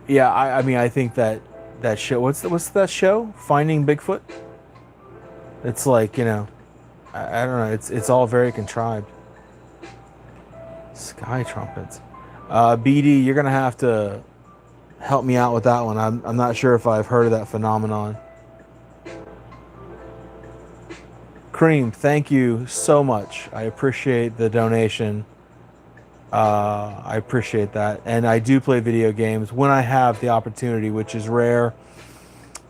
Yeah, I mean, I think that show. What's that show? Finding Bigfoot. It's like, you know, I don't know. It's all very contrived. Sky trumpets. BD, you're gonna have to help me out with that one. I'm not sure if I've heard of that phenomenon. Cream, thank you so much. I appreciate the donation. I appreciate that, and I do play video games when I have the opportunity, which is rare.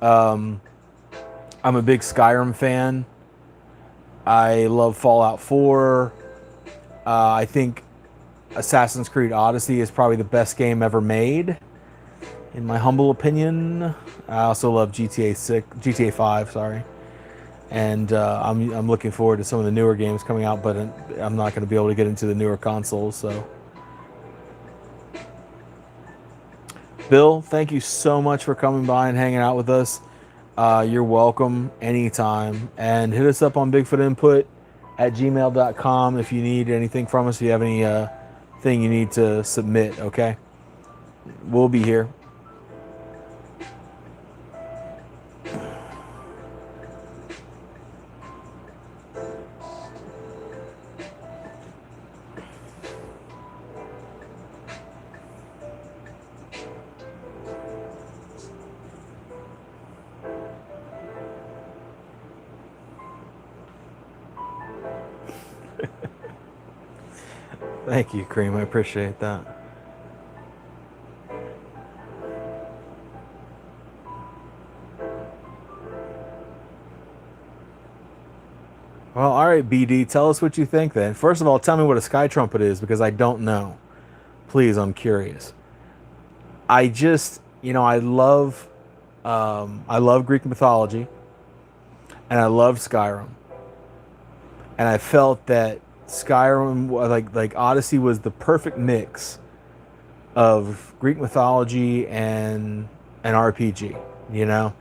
I'm a big Skyrim fan. I love Fallout 4. I think Assassin's Creed Odyssey is probably the best game ever made, in my humble opinion. I also love GTA 5, sorry. And I'm looking forward to some of the newer games coming out, but I'm not going to be able to get into the newer consoles. So, Bill, thank you so much for coming by and hanging out with us. You're welcome anytime. And hit us up on bigfootinput@gmail.com if you need anything from us. If you have any thing you need to submit, okay? We'll be here. Thank you, Cream. I appreciate that. Well, all right, BD, tell us what you think then. First of all, tell me what a sky trumpet is because I don't know. Please, I'm curious. I just, I love Greek mythology, and I love Skyrim, and I felt that Skyrim, like Odyssey, was the perfect mix of Greek mythology and an RPG. You know,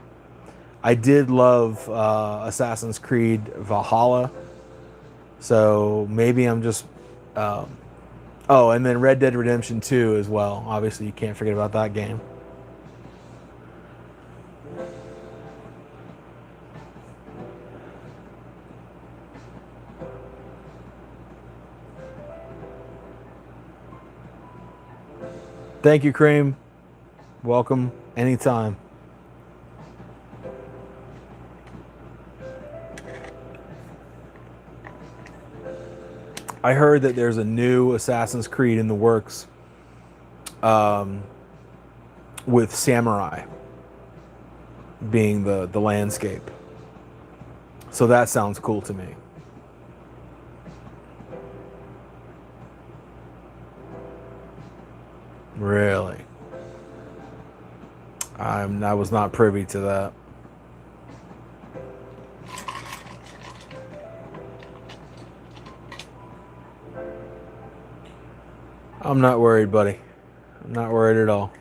I did love Assassin's Creed Valhalla, so maybe I'm just. Oh, and then Red Dead Redemption 2 as well. Obviously, you can't forget about that game. Thank you, Cream. Welcome anytime. I heard that there's a new Assassin's Creed in the works with samurai being the landscape. So that sounds cool to me. Really? I was not privy to that. I'm not worried, buddy. I'm not worried at all.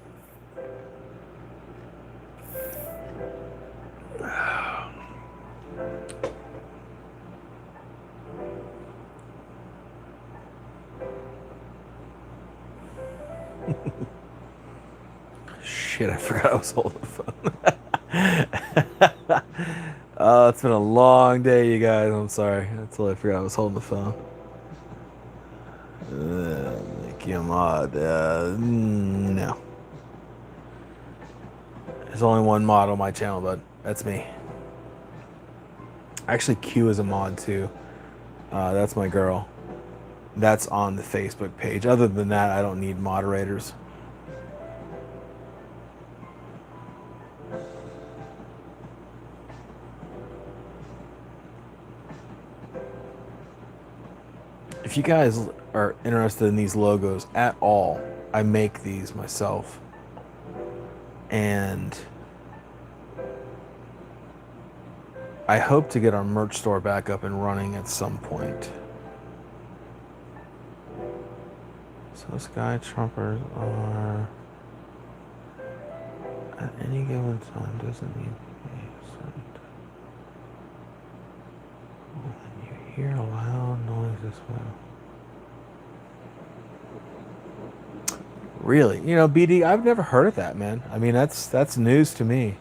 Shit, I forgot I was holding the phone. Oh, it's been a long day, you guys. I'm sorry. I totally forgot I was holding the phone. Make you a mod. No. There's only one mod on my channel, but that's me. Actually, Q is a mod too. That's my girl. That's on the Facebook page. Other than that, I don't need moderators. If you guys are interested in these logos at all, I make these myself. And I hope to get our merch store back up and running at some point. So sky trumpers are at any given time doesn't mean when you hear a loud noise as well. Really? You know, BD, I've never heard of that, man. I mean, that's news to me.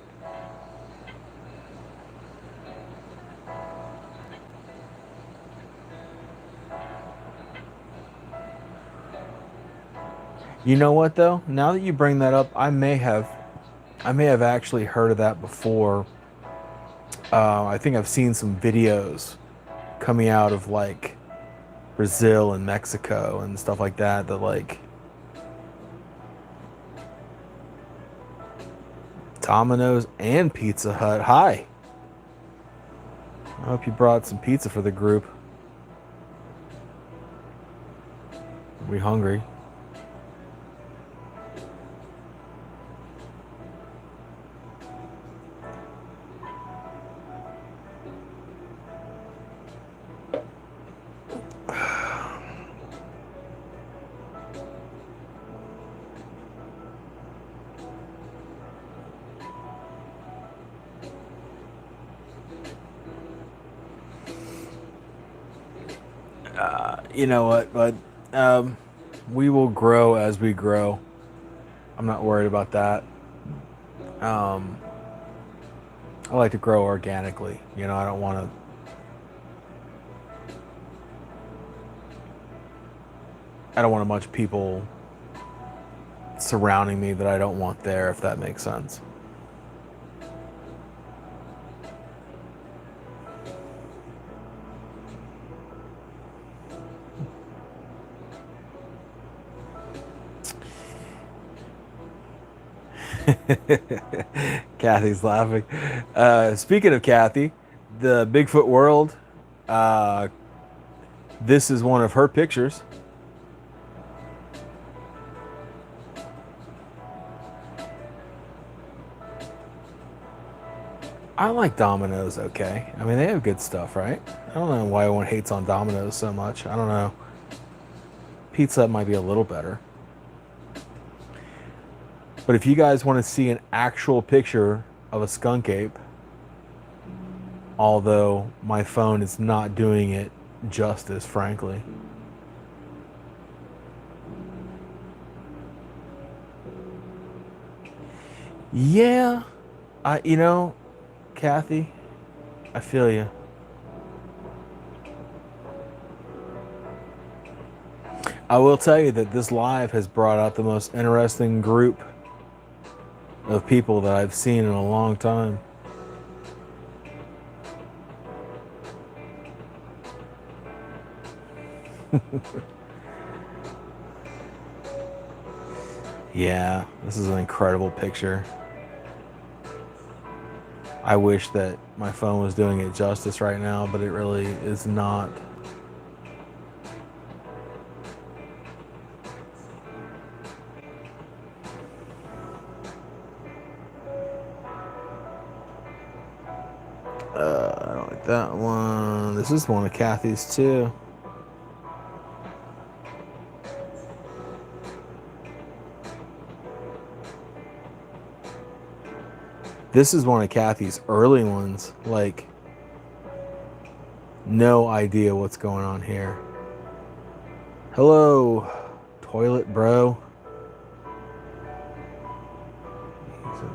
You know what though? Now that you bring that up, I may have actually heard of that before. I think I've seen some videos coming out of like Brazil and Mexico and stuff like that. That like Domino's and Pizza Hut. Hi. I hope you brought some pizza for the group. Are we hungry? You know what, bud? We will grow as we grow. I'm not worried about that. I like to grow organically. You know, I don't want a bunch of people surrounding me that I don't want there, if that makes sense. Kathy's laughing. Speaking of Kathy, the Bigfoot world Uh, this is one of her pictures. I like Domino's okay. I mean, they have good stuff, right? I don't know why everyone hates on Domino's so much. I don't know. Pizza Hut might be a little better. But if you guys want to see an actual picture of a skunk ape, although my phone is not doing it justice, frankly. Yeah, you know, Kathy, I feel you. I will tell you that this live has brought out the most interesting group of people that I've seen in a long time. Yeah, this is an incredible picture. I wish that my phone was doing it justice right now, but it really is not. I don't like that one. This is one of Kathy's too. This is one of Kathy's early ones. Like, no idea what's going on here. Hello, toilet bro. Jesus.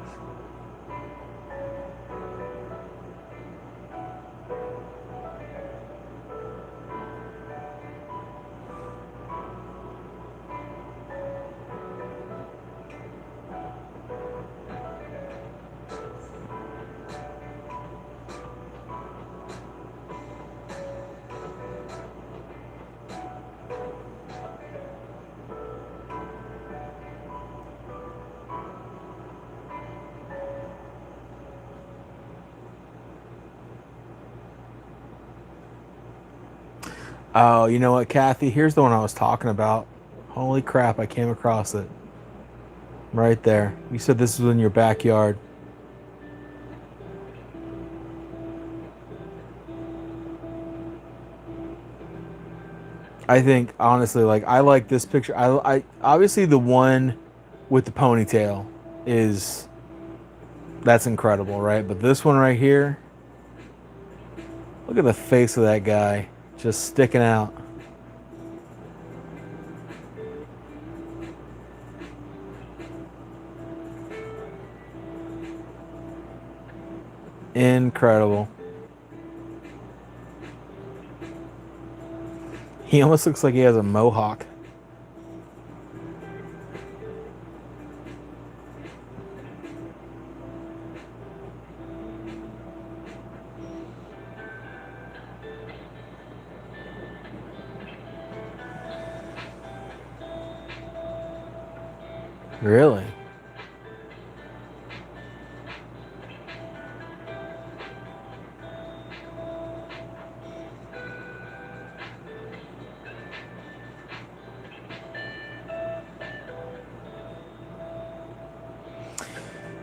Oh, you know what, Kathy? Here's the one I was talking about. Holy crap, I came across it. Right there. You said this was in your backyard. I think, honestly, like, I like this picture. I obviously the one with the ponytail that's incredible, right? But this one right here, look at the face of that guy just sticking out. Incredible. He almost looks like he has a mohawk. Really?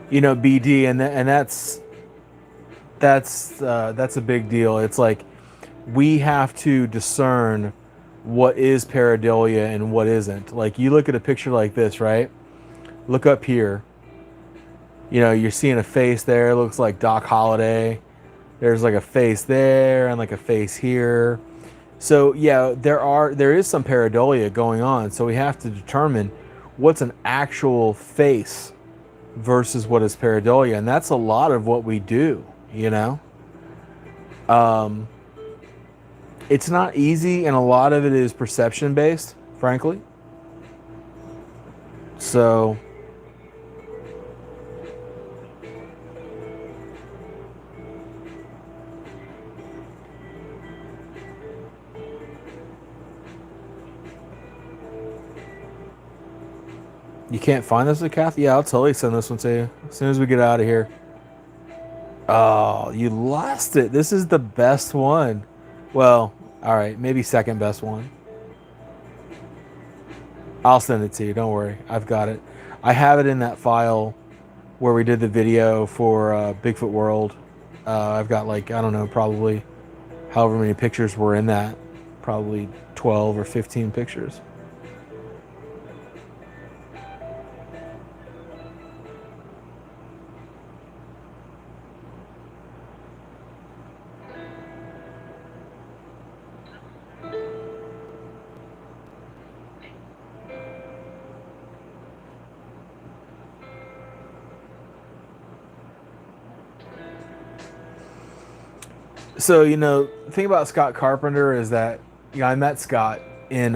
You know, BD, and that's a big deal. It's like we have to discern what is pareidolia and what isn't. Like, you look at a picture like this, right? Look up here. You know, you're seeing a face there. It looks like Doc Holliday. There's like a face there and like a face here. So yeah, there is some pareidolia going on. So we have to determine what's an actual face versus what is pareidolia, and that's a lot of what we do. You know, it's not easy, and a lot of it is perception based, frankly. So you can't find this, Kathy? Yeah, I'll totally send this one to you as soon as we get out of here. Oh, you lost it. This is the best one. Well, all right, maybe second best one. I'll send it to you. Don't worry, I've got it. I have it in that file where we did the video for Bigfoot World. I've got like, I don't know, probably however many pictures were in that. Probably 12 or 15 pictures. So, the thing about Scott Carpenter is that, I met Scott in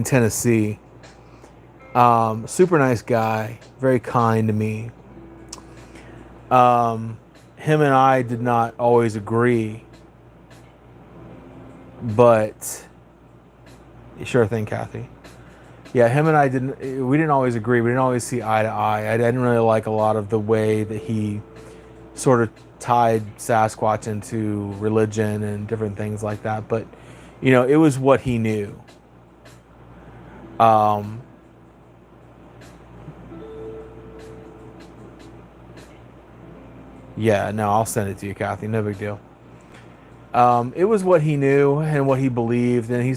Tennessee. Super nice guy, very kind to me. Him and I did not always agree, but sure thing, Kathy. Yeah, him and I we didn't always agree. We didn't always see eye to eye. I didn't really like a lot of the way that he sort of tied Sasquatch into religion and different things like that. But, it was what he knew. Yeah, no, I'll send it to you, Kathy. No big deal. It was what he knew and what he believed, and he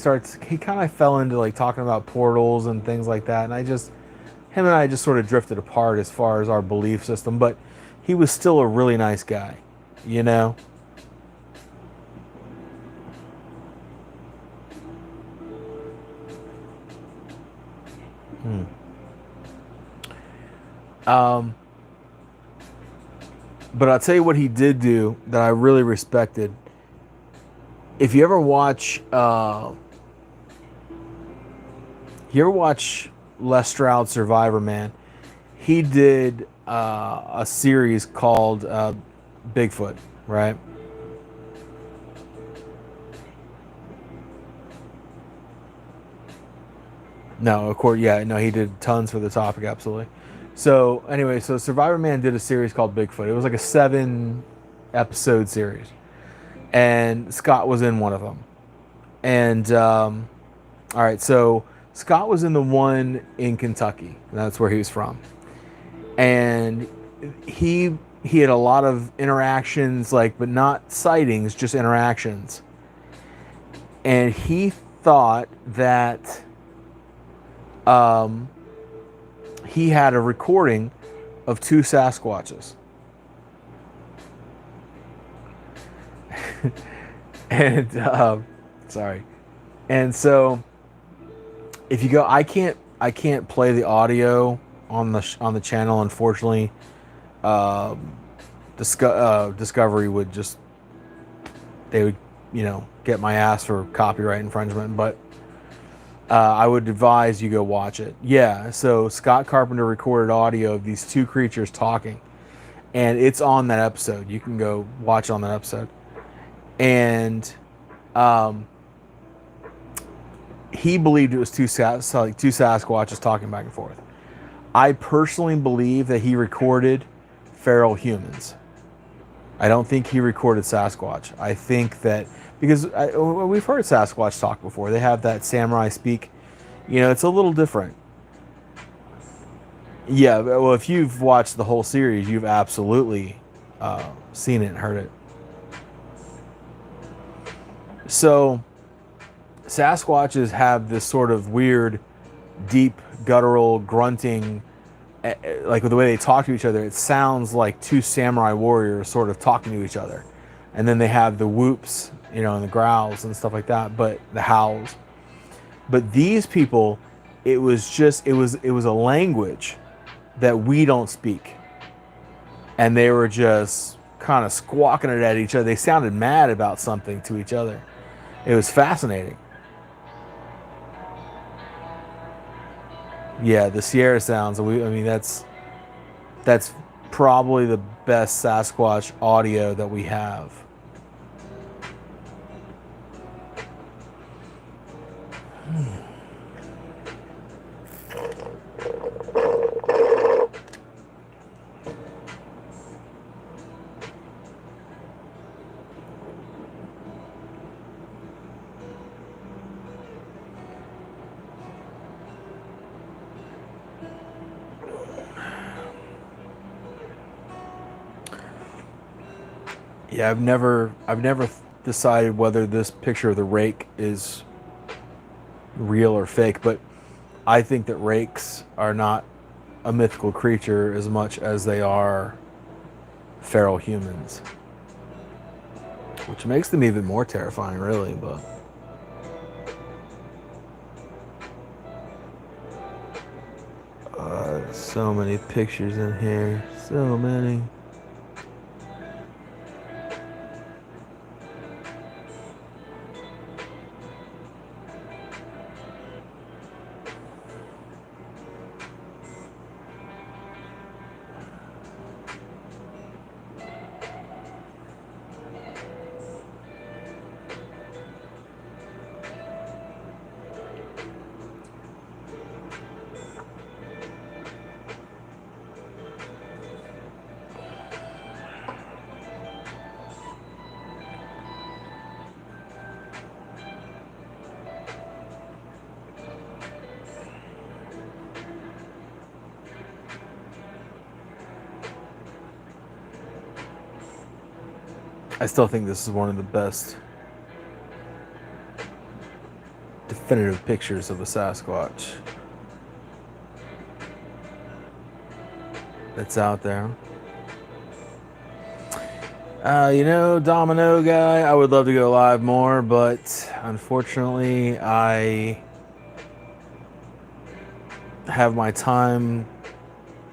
kind of fell into like talking about portals and things like that. And him and I just sort of drifted apart as far as our belief system, but he was still a really nice guy, But I'll tell you what he did do that I really respected. If you ever watch, Les Stroud's Survivor Man, he did a series called Bigfoot, right? No, of course, yeah, no, he did tons for the topic, absolutely. So anyway, so Survivor Man did a series called Bigfoot. It was like a 7-episode series, and Scott was in one of them. And all right, so Scott was in the one in Kentucky. That's where he was from, and he had a lot of interactions, but not sightings, just interactions. And he thought that he had a recording of 2 Sasquatches. And sorry. And so if you go, I can't play the audio on the channel, unfortunately. Discovery would just, they would get my ass for copyright infringement, but I would advise you go watch it. Yeah, so Scott Carpenter recorded audio of these 2 creatures talking, and it's on that episode. You can go watch it on that episode. And he believed it was two Sasquatches talking back and forth. I personally believe that he recorded feral humans. I don't think he recorded Sasquatch. I think that, because we've heard Sasquatch talk before. They have that samurai speak. It's a little different. Yeah, well, if you've watched the whole series, you've absolutely seen it and heard it. So, Sasquatches have this sort of weird, deep, guttural, grunting, like with the way they talk to each other. It sounds like 2 samurai warriors sort of talking to each other. And then they have the whoops, and the growls and stuff like that, but the howls. But these people, it was a language that we don't speak. And they were just kind of squawking it at each other. They sounded mad about something to each other. It was fascinating. Yeah, the Sierra sounds. That's probably the best Sasquatch audio that we have. Yeah, I've never decided whether this picture of the rake is real or fake, but I think that rakes are not a mythical creature as much as they are feral humans, which makes them even more terrifying, really. But so many pictures in here, so many. I still think this is one of the best definitive pictures of a Sasquatch that's out there. Domino guy, I would love to go live more, but unfortunately, I have my time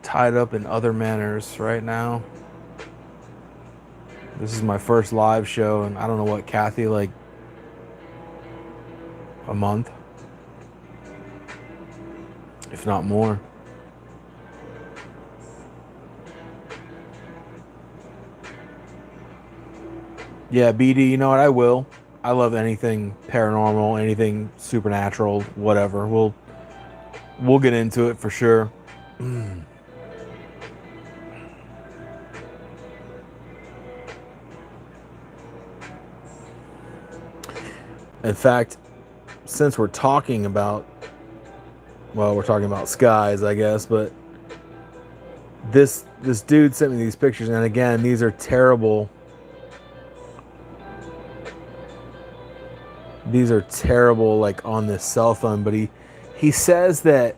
tied up in other manners right now. This is my first live show, and I don't know what, Kathy, like a month, if not more. Yeah, BD, you know what? I will. I love anything paranormal, anything supernatural, whatever. We'll get into it for sure. In fact, since we're talking about, well, we're talking about skies, I guess, but this dude sent me these pictures, and again, these are terrible. These are terrible, like on this cell phone, but he says that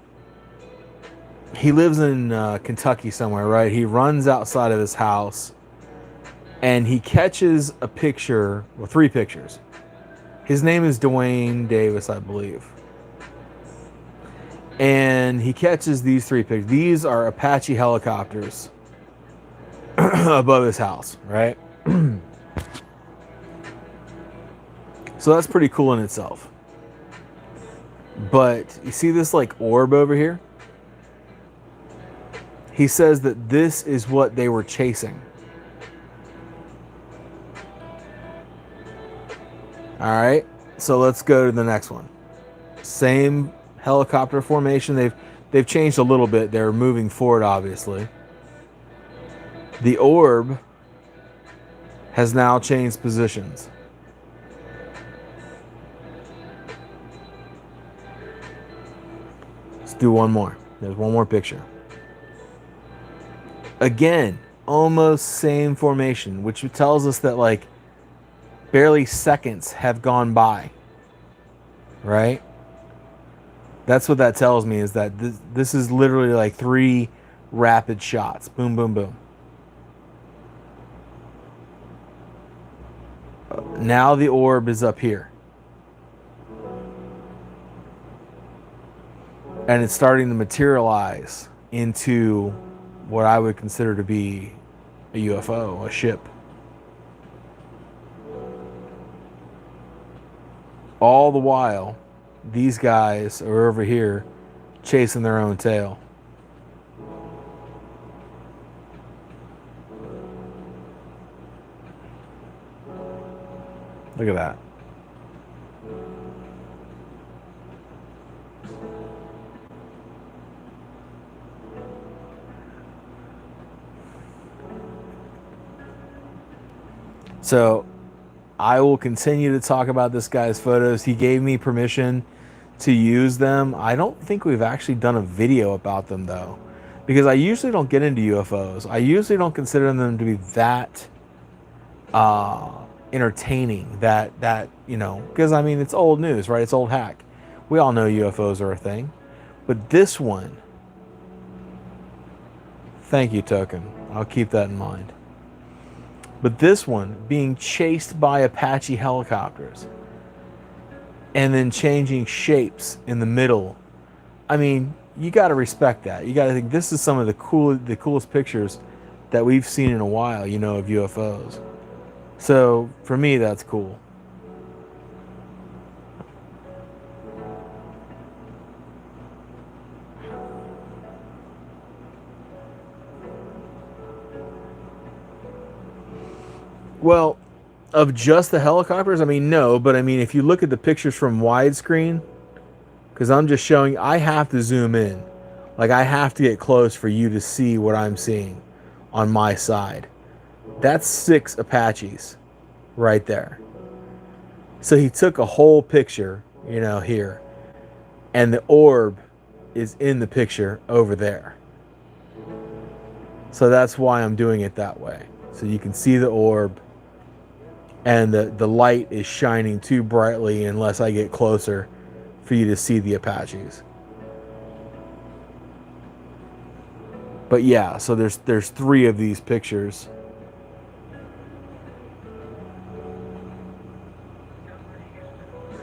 he lives in Kentucky somewhere, right? He runs outside of his house, and he catches a picture, well, 3 pictures. His name is Dwayne Davis, I believe. And he catches these 3 pictures. These are Apache helicopters above his house, right? So that's pretty cool in itself. But you see this like orb over here? He says that this is what they were chasing. All right, so let's go to the next one. Same helicopter formation. They've changed a little bit. They're moving forward, obviously. The orb has now changed positions. Let's do one more. There's one more picture. Again, almost same formation, which tells us that like barely seconds have gone by, right? That's what that tells me, is that this is literally like 3 rapid shots. Boom, boom, boom. Now the orb is up here. And it's starting to materialize into what I would consider to be a UFO, a ship. All the while, these guys are over here chasing their own tail. Look at that. So I will continue to talk about this guy's photos. He gave me permission to use them. I don't think we've actually done a video about them though, because I usually don't get into UFOs. I usually don't consider them to be that entertaining that you know, because I mean it's old news, right? It's old hack. We all know UFOs are a thing, but this one, thank you, Token. I'll keep that in mind. But this one being chased by Apache helicopters and then changing shapes in the middle. I mean, you got to respect that. You got to think this is some of the coolest pictures that we've seen in a while, you know, of UFOs. So for me, that's cool. Well, of just the helicopters, I mean, no, but I mean, if you look at the pictures from widescreen, because I'm just showing, I have to zoom in. Like, I have to get close for you to see what I'm seeing on my side. That's 6 Apaches right there. So he took a whole picture, you know, here, and the orb is in the picture over there. So that's why I'm doing it that way. So you can see the orb, and the light is shining too brightly unless I get closer for you to see the Apaches. But yeah, so there's 3 of these pictures.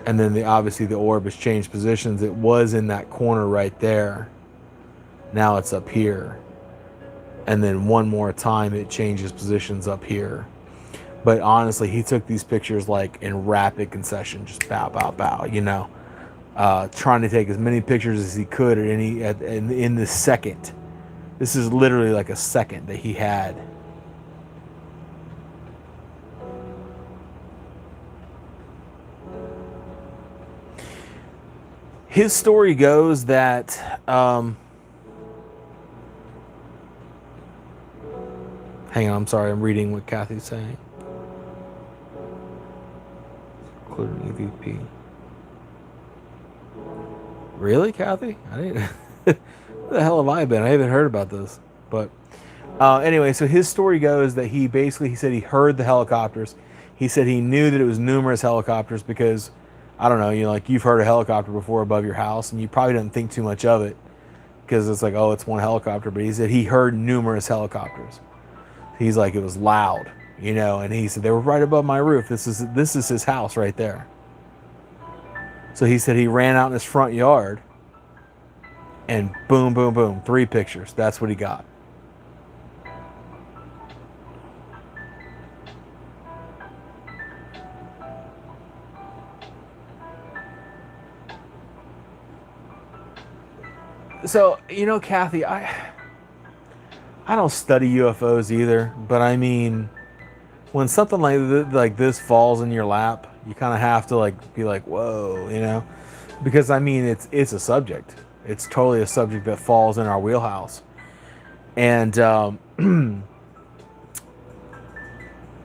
And then obviously the orb has changed positions. It was in that corner right there. Now it's up here. And then one more time it changes positions up here. But honestly, he took these pictures like in rapid concession, just bow, bow, bow, you know, trying to take as many pictures as he could in this second. This is literally like a second that he had. His story goes that hang on, I'm sorry, I'm reading what Kathy's saying. Including EVP. Really, Kathy? I didn't. Where the hell have I been? I haven't heard about this. But anyway, so his story goes that he said he heard the helicopters. He said he knew that it was numerous helicopters because, I don't know, you know, like you've heard a helicopter before above your house and you probably didn't think too much of it because it's like, oh, it's one helicopter. But he said he heard numerous helicopters. He's like, it was loud, you know, and he said they were right above my roof. This is his house right there. So he said he ran out in his front yard and boom, boom, boom, 3 pictures. That's what he got. So, you know, Kathy, I don't study UFOs either, but I mean, when something like this falls in your lap, you kind of have to like be like, whoa, you know, because I mean, it's a subject. It's totally a subject that falls in our wheelhouse, and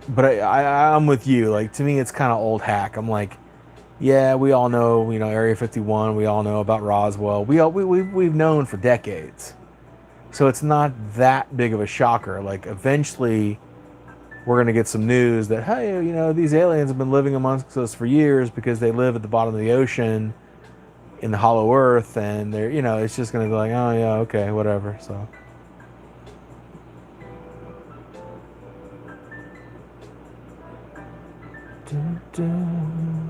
but I'm with you. Like, to me, it's kind of old hack. I'm like, yeah, we all know, you know, Area 51. We all know about Roswell. We've known for decades. So it's not that big of a shocker. Like, eventually we're going to get some news that, hey, you know, these aliens have been living amongst us for years because they live at the bottom of the ocean in the hollow earth, and they're, you know, it's just going to be like, oh yeah, okay, whatever. So dun, dun.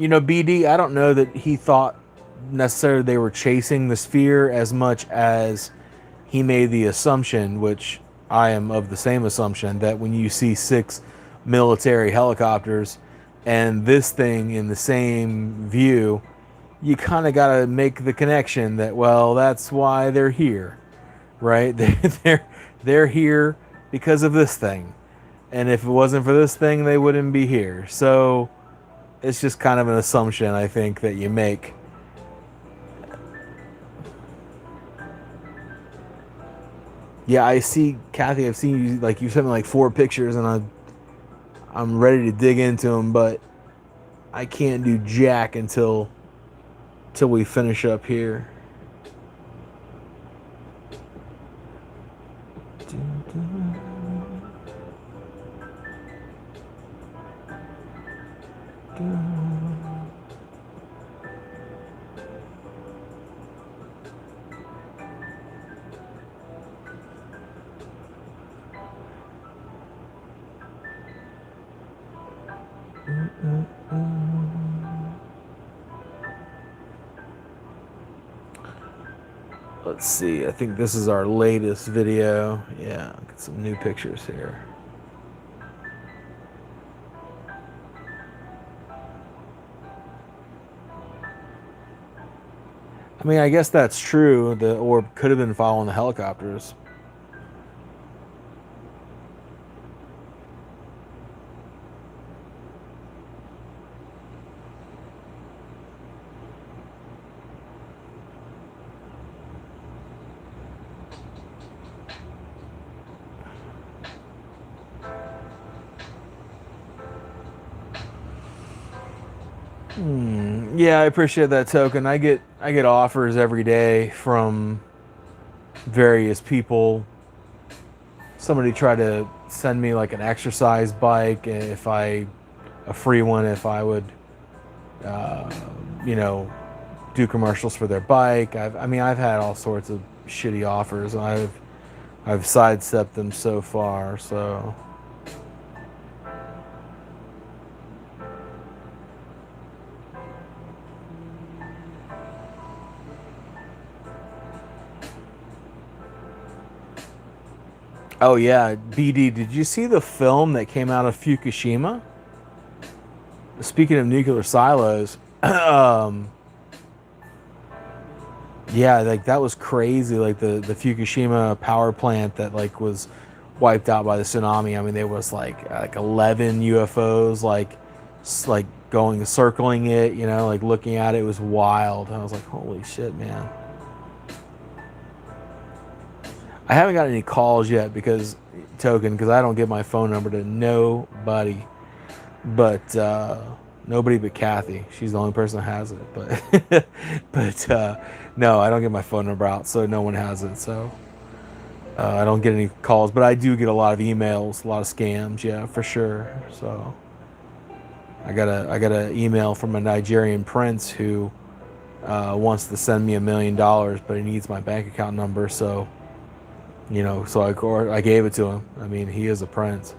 You know, BD, I don't know that he thought necessarily they were chasing the sphere as much as he made the assumption, which I am of the same assumption, that when you see 6 military helicopters and this thing in the same view, you kind of got to make the connection that, well, that's why they're here, right? They're here because of this thing. And if it wasn't for this thing, they wouldn't be here. So it's just kind of an assumption, I think, that you make. Yeah, I see, Kathy. I've seen you, like, you sent me like 4 pictures, and I'm ready to dig into them, but I can't do jack until we finish up here. Let's see. I think this is our latest video. Yeah, get some new pictures here. I mean, I guess that's true. The orb could have been following the helicopters. Yeah, I appreciate that token. I get offers every day from various people. Somebody tried to send me like an exercise bike, if a free one, if I would, you know, do commercials for their bike. I've had all sorts of shitty offers. I've sidestepped them so far. So. Oh yeah, BD, did you see the film that came out of Fukushima? Speaking of nuclear silos, yeah, like that was crazy. Like the Fukushima power plant that like was wiped out by the tsunami. I mean, there was like 11 UFOs like going circling it. You know, like looking at it. It was wild. I was like, holy shit, man. I haven't got any calls yet because I don't give my phone number to nobody, but nobody but Kathy. She's the only person that has it. But no, I don't give my phone number out, so no one has it. So I don't get any calls, but I do get a lot of emails, a lot of scams. Yeah, for sure. So I got a email from a Nigerian prince who wants to send me $1 million, but he needs my bank account number. So. You know, so I gave it to him. I mean, he is a prince.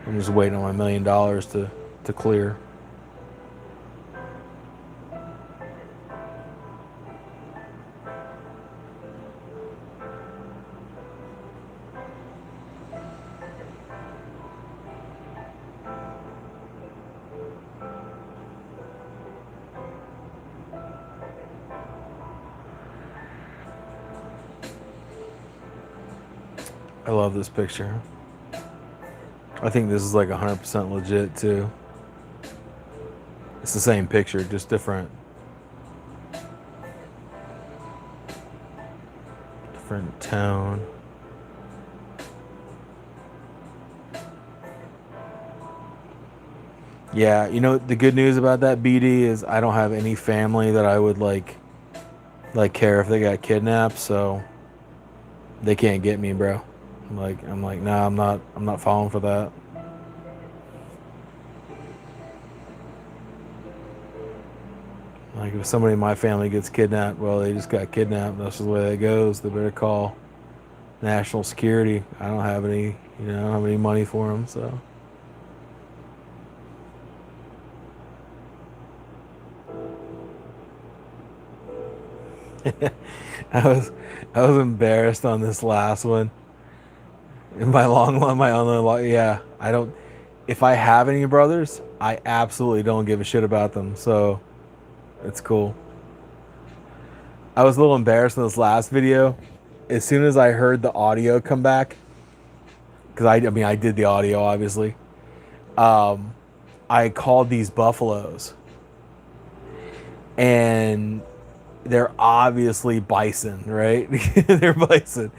I'm just waiting on my $1 million to clear. I love this picture. I think this is like 100% legit too. It's the same picture, just different tone. Yeah, you know, the good news about that, BD, is I don't have any family that I would like care if they got kidnapped, so they can't get me, bro. I'm like, nah, I'm not falling for that. Like, if somebody in my family gets kidnapped, well, they just got kidnapped. That's just the way that goes. They better call national security. I don't have any, I don't have any money for them, so. I was embarrassed on this last one. In my long one, my only, yeah, I don't, if I have any brothers, I absolutely don't give a shit about them, so it's cool. I was a little embarrassed in this last video. As soon as I heard the audio come back, because I did the audio, obviously, I called these buffaloes, and they're obviously bison, right? They're bison.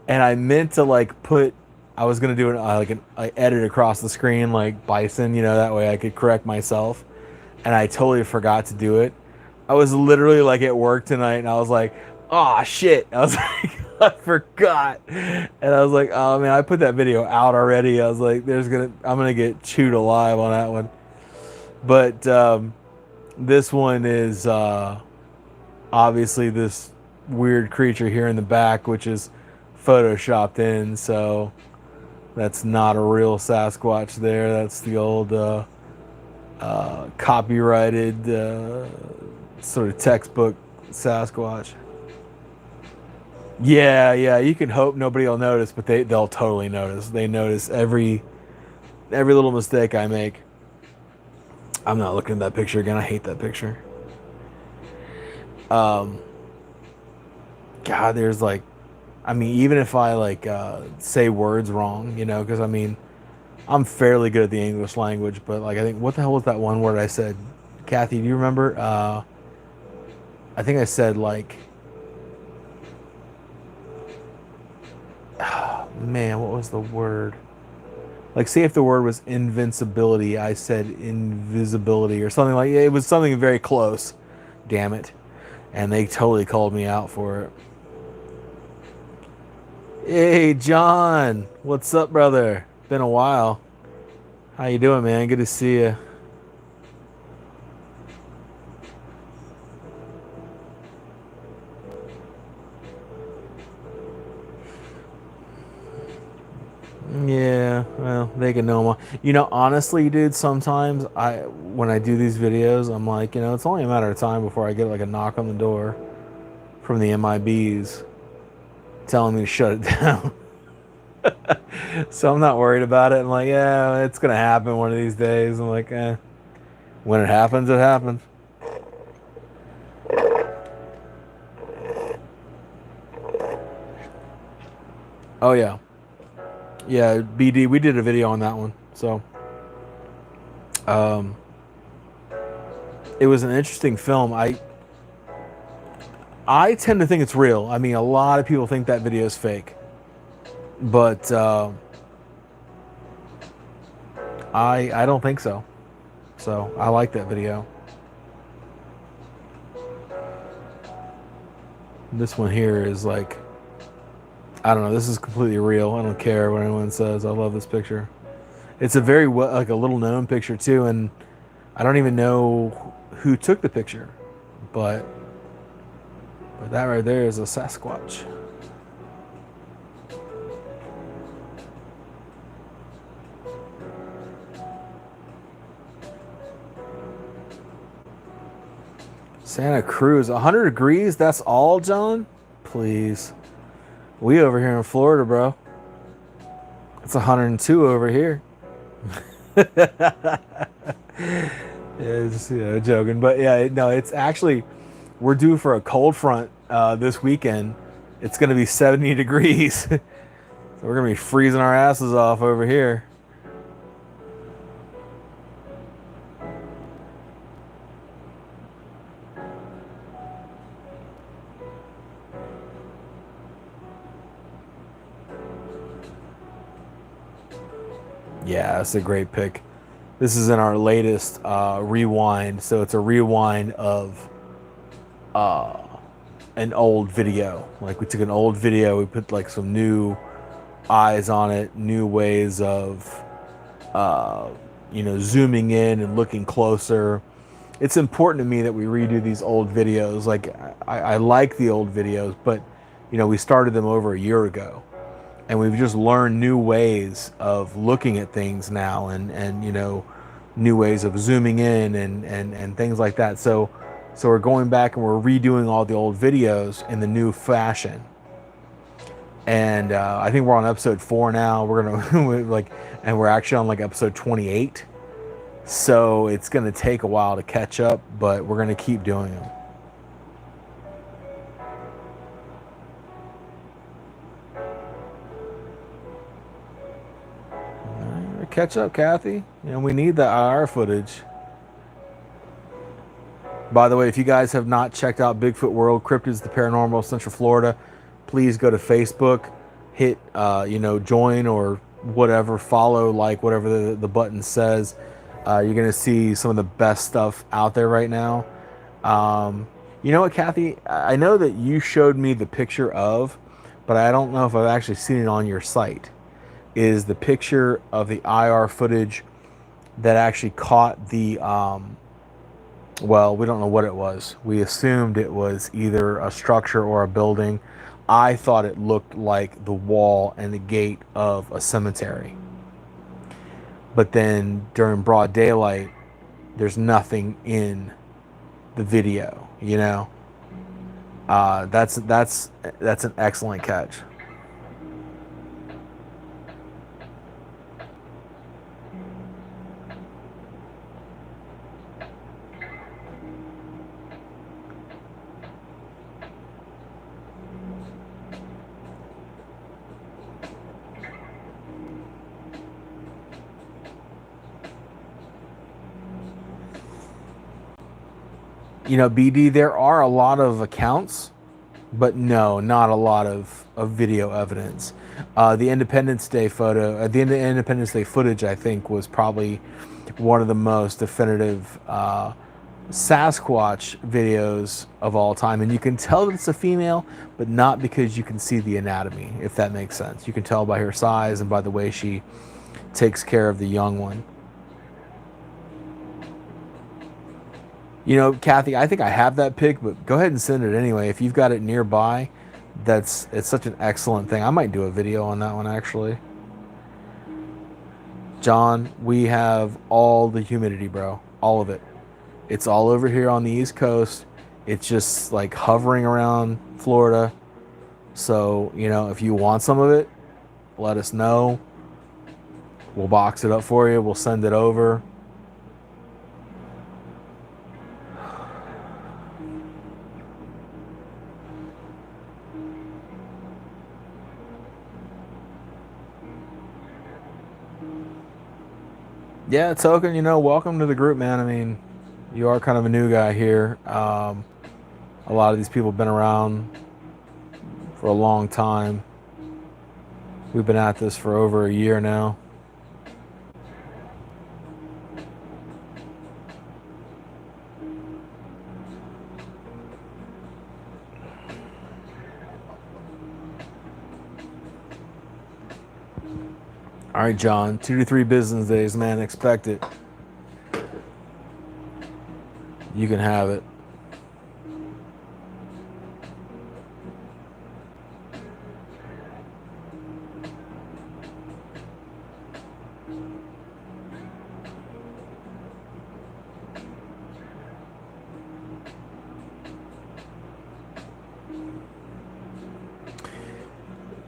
And I meant to like put, I was gonna do I edit across the screen like bison, you know, that way I could correct myself. And I totally forgot to do it. I was literally like at work tonight, and I was like, "Oh shit!" I was like, "I forgot," and I was like, "Oh man, I put that video out already." I was like, I'm gonna get chewed alive on that one." But this one is obviously this weird creature here in the back, which is photoshopped in. So that's not a real Sasquatch there. That's the old copyrighted sort of textbook Sasquatch. Yeah, you can hope nobody will notice, but they'll totally notice. They notice every little mistake I make. I'm not looking at that picture again. I hate that picture. God, there's like, I mean, even if I like say words wrong, you know, because I mean, I'm fairly good at the English language, but like I think, what the hell was that one word I said? Kathy, do you remember? I think I said like, man, what was the word? Like, say if the word was invincibility, I said invisibility or something like, it was something very close. Damn it. And they totally called me out for it. Hey, John. What's up, brother? Been a while. How you doing, man? Good to see you. Yeah, well, they can know more. You know, honestly, dude, sometimes when I do these videos, I'm like, you know, it's only a matter of time before I get like a knock on the door from the MIBs telling me to shut it down. So I'm not worried about it. I'm like, yeah, it's gonna happen one of these days. I'm like, when it happens, it happens. Oh yeah. Yeah, BD, we did a video on that one. So it was an interesting film. I tend to think it's real. I mean, a lot of people think that video is fake. But I don't think so. So I like that video. This one here is like, I don't know, this is completely real. I don't care what anyone says. I love this picture. It's a very like a little known picture too, and I don't even know who took the picture, but that right there is a Sasquatch. Santa Cruz, 100 degrees? That's all, John? Please. We over here in Florida, bro. It's 102 over here. Yeah, just, joking. But yeah, no, it's actually, we're due for a cold front this weekend. It's going to be 70 degrees. So we're going to be freezing our asses off over here. Yeah, that's a great pick. This is in our latest rewind. So it's a rewind of an old video. Like we took an old video, we put like some new eyes on it, new ways of, zooming in and looking closer. It's important to me that we redo these old videos. Like I like the old videos, but we started them over a year ago. And we've just learned new ways of looking at things now, and new ways of zooming in and things like that. So we're going back and we're redoing all the old videos in the new fashion. And I think we're on episode 4 now. We're gonna and we're actually on like episode 28. So it's gonna take a while to catch up, but we're gonna keep doing them. Catch up, Kathy. We need the IR footage. By the way, if you guys have not checked out Bigfoot World, Cryptids, the Paranormal, Central Florida, please go to Facebook, hit, join or whatever, follow, like, whatever the button says. You're going to see some of the best stuff out there right now. You know what, Kathy? I know that you showed me the picture of, but I don't know if I've actually seen it on your site, is the picture of the IR footage that actually caught the, well, we don't know what it was. We assumed it was either a structure or a building. I thought it looked like the wall and the gate of a cemetery. But then during broad daylight, there's nothing in the video, you know? That's an excellent catch. You know, BD, there are a lot of accounts, but no, not a lot of video evidence. The Independence Day photo, the Independence Day footage, I think, was probably one of the most definitive Sasquatch videos of all time. And you can tell that it's a female, but not because you can see the anatomy, if that makes sense. You can tell by her size and by the way she takes care of the young one. You know, Kathy, I think I have that pic, but go ahead and send it anyway. If you've got it nearby, it's such an excellent thing. I might do a video on that one, actually. John, we have all the humidity, bro. All of it. It's all over here on the East Coast. It's just like hovering around Florida. So, you know, if you want some of it, let us know. We'll box it up for you. We'll send it over. Yeah, Token, you know, welcome to the group, man. I mean, you are kind of a new guy here. A lot of these people have been around for a long time. We've been at this for over a year now. All right, John, 2 to 3 business days, man. Expect it. You can have it.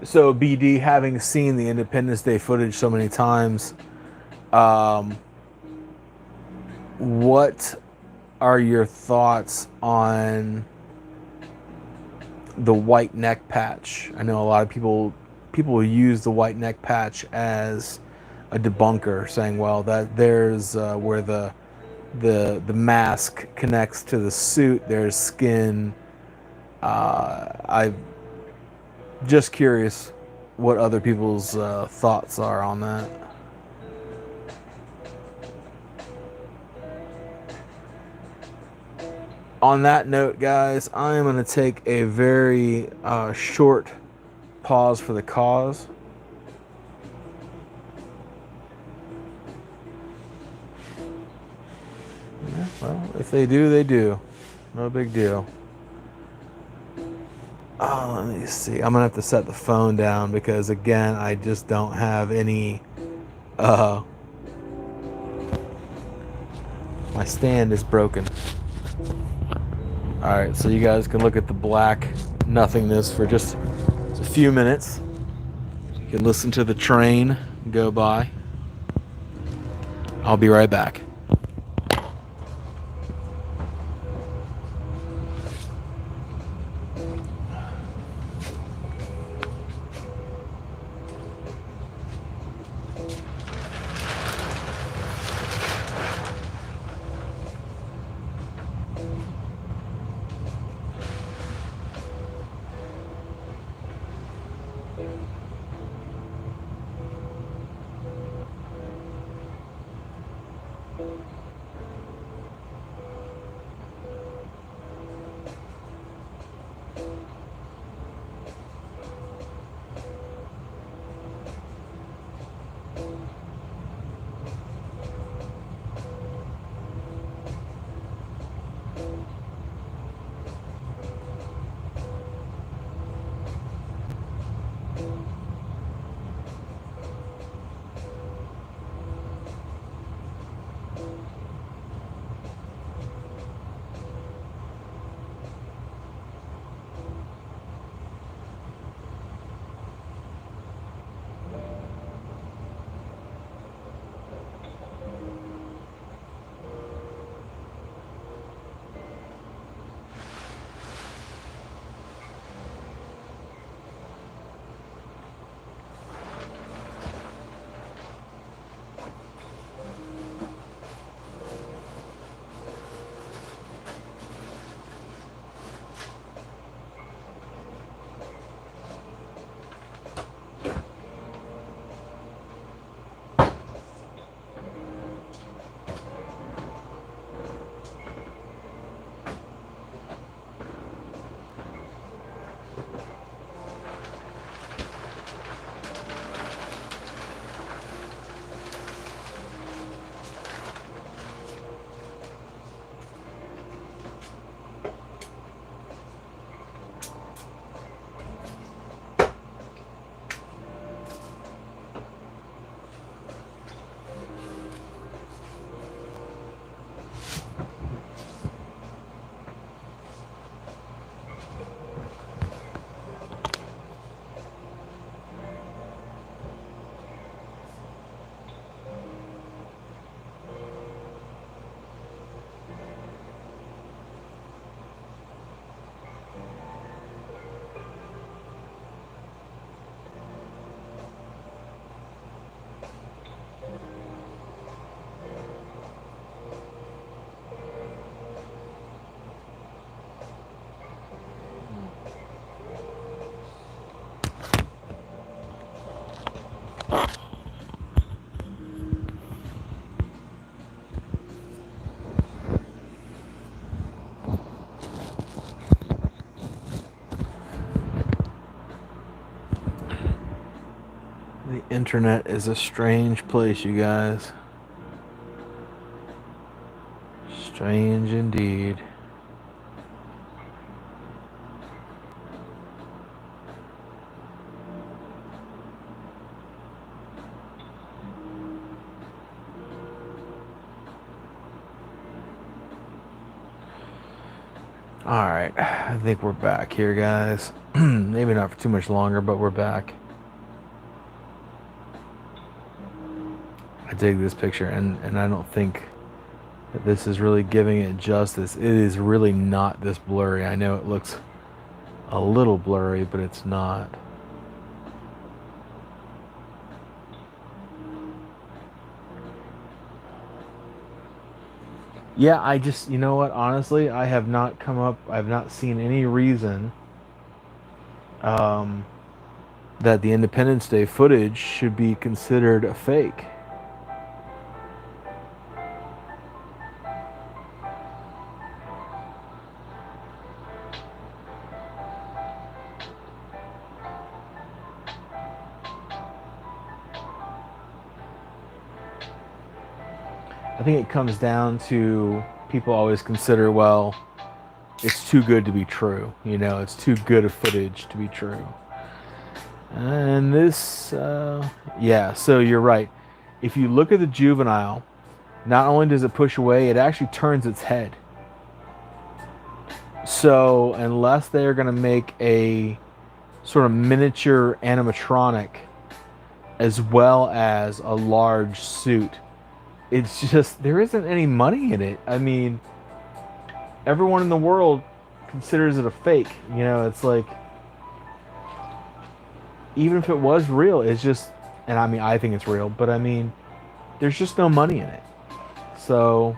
So, BD, having seen the Independence Day footage so many times, what are your thoughts on the white neck patch? I know a lot of people use the white neck patch as a debunker, saying, well, that there's where the mask connects to the suit. There's skin. I'm just curious what other people's thoughts are on that. On that note, guys, I am going to take a very short pause for the cause. Yeah, well, if they do, they do. No big deal. Oh, let me see. I'm going to have to set the phone down because, again, I just don't have any... my stand is broken. Alright, so you guys can look at the black nothingness for just a few minutes. You can listen to the train go by. I'll be right back. Internet is a strange place, you guys. Strange indeed. Alright, I think we're back here, guys. Maybe not for too much longer, but we're back. I dig this picture, and I don't think that this is really giving it justice. It is really not this blurry. I know it looks a little blurry, but it's not. Yeah, I just, you know what, honestly, I have not seen any reason that the Independence Day footage should be considered a fake. I think it comes down to people always consider, well, it's too good to be true. You know, it's too good of footage to be true. And this, yeah, so you're right. If you look at the juvenile, not only does it push away, it actually turns its head. So unless they're going to make a sort of miniature animatronic as well as a large suit, it's just, there isn't any money in it. I mean, everyone in the world considers it a fake. You know, it's like, even if it was real, it's just, and I mean, I think it's real, but I mean, there's just no money in it. So,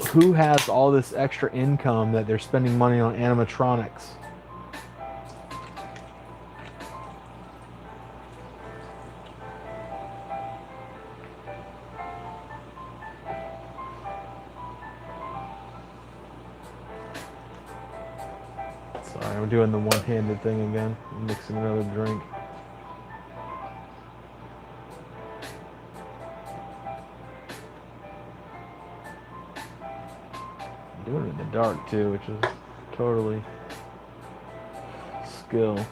who has all this extra income that they're spending money on animatronics? Sorry, I'm doing the one-handed thing again. I'm mixing another drink. I'm doing it in the dark too, which is totally skill.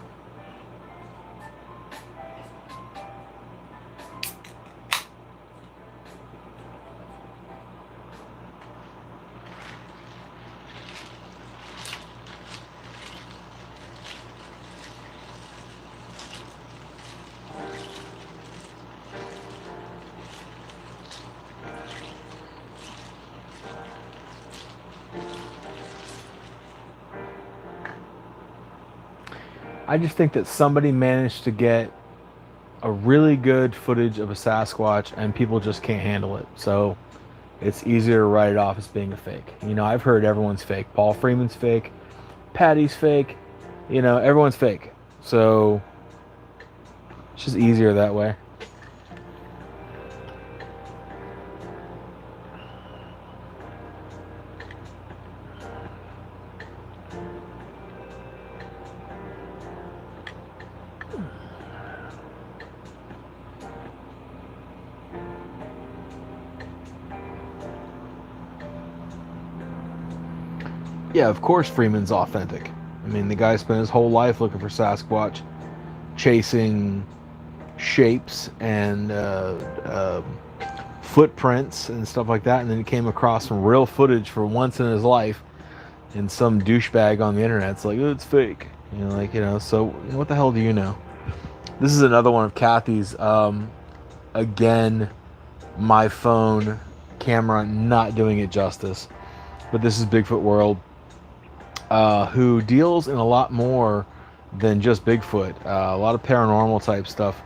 I just think that somebody managed to get a really good footage of a Sasquatch and people just can't handle it. So it's easier to write it off as being a fake. You know, I've heard everyone's fake. Paul Freeman's fake. Patty's fake. You know, everyone's fake. So it's just easier that way. Yeah, of course Freeman's authentic. I mean, the guy spent his whole life looking for Sasquatch, chasing shapes and footprints and stuff like that, and then he came across some real footage for once in his life, and some douchebag on the internet's like, oh, it's fake. You know, like, you know, so what the hell do you know? This is another one of Kathy's. Again, my phone camera not doing it justice, but this is Bigfoot World, who deals in a lot more than just Bigfoot, a lot of paranormal type stuff,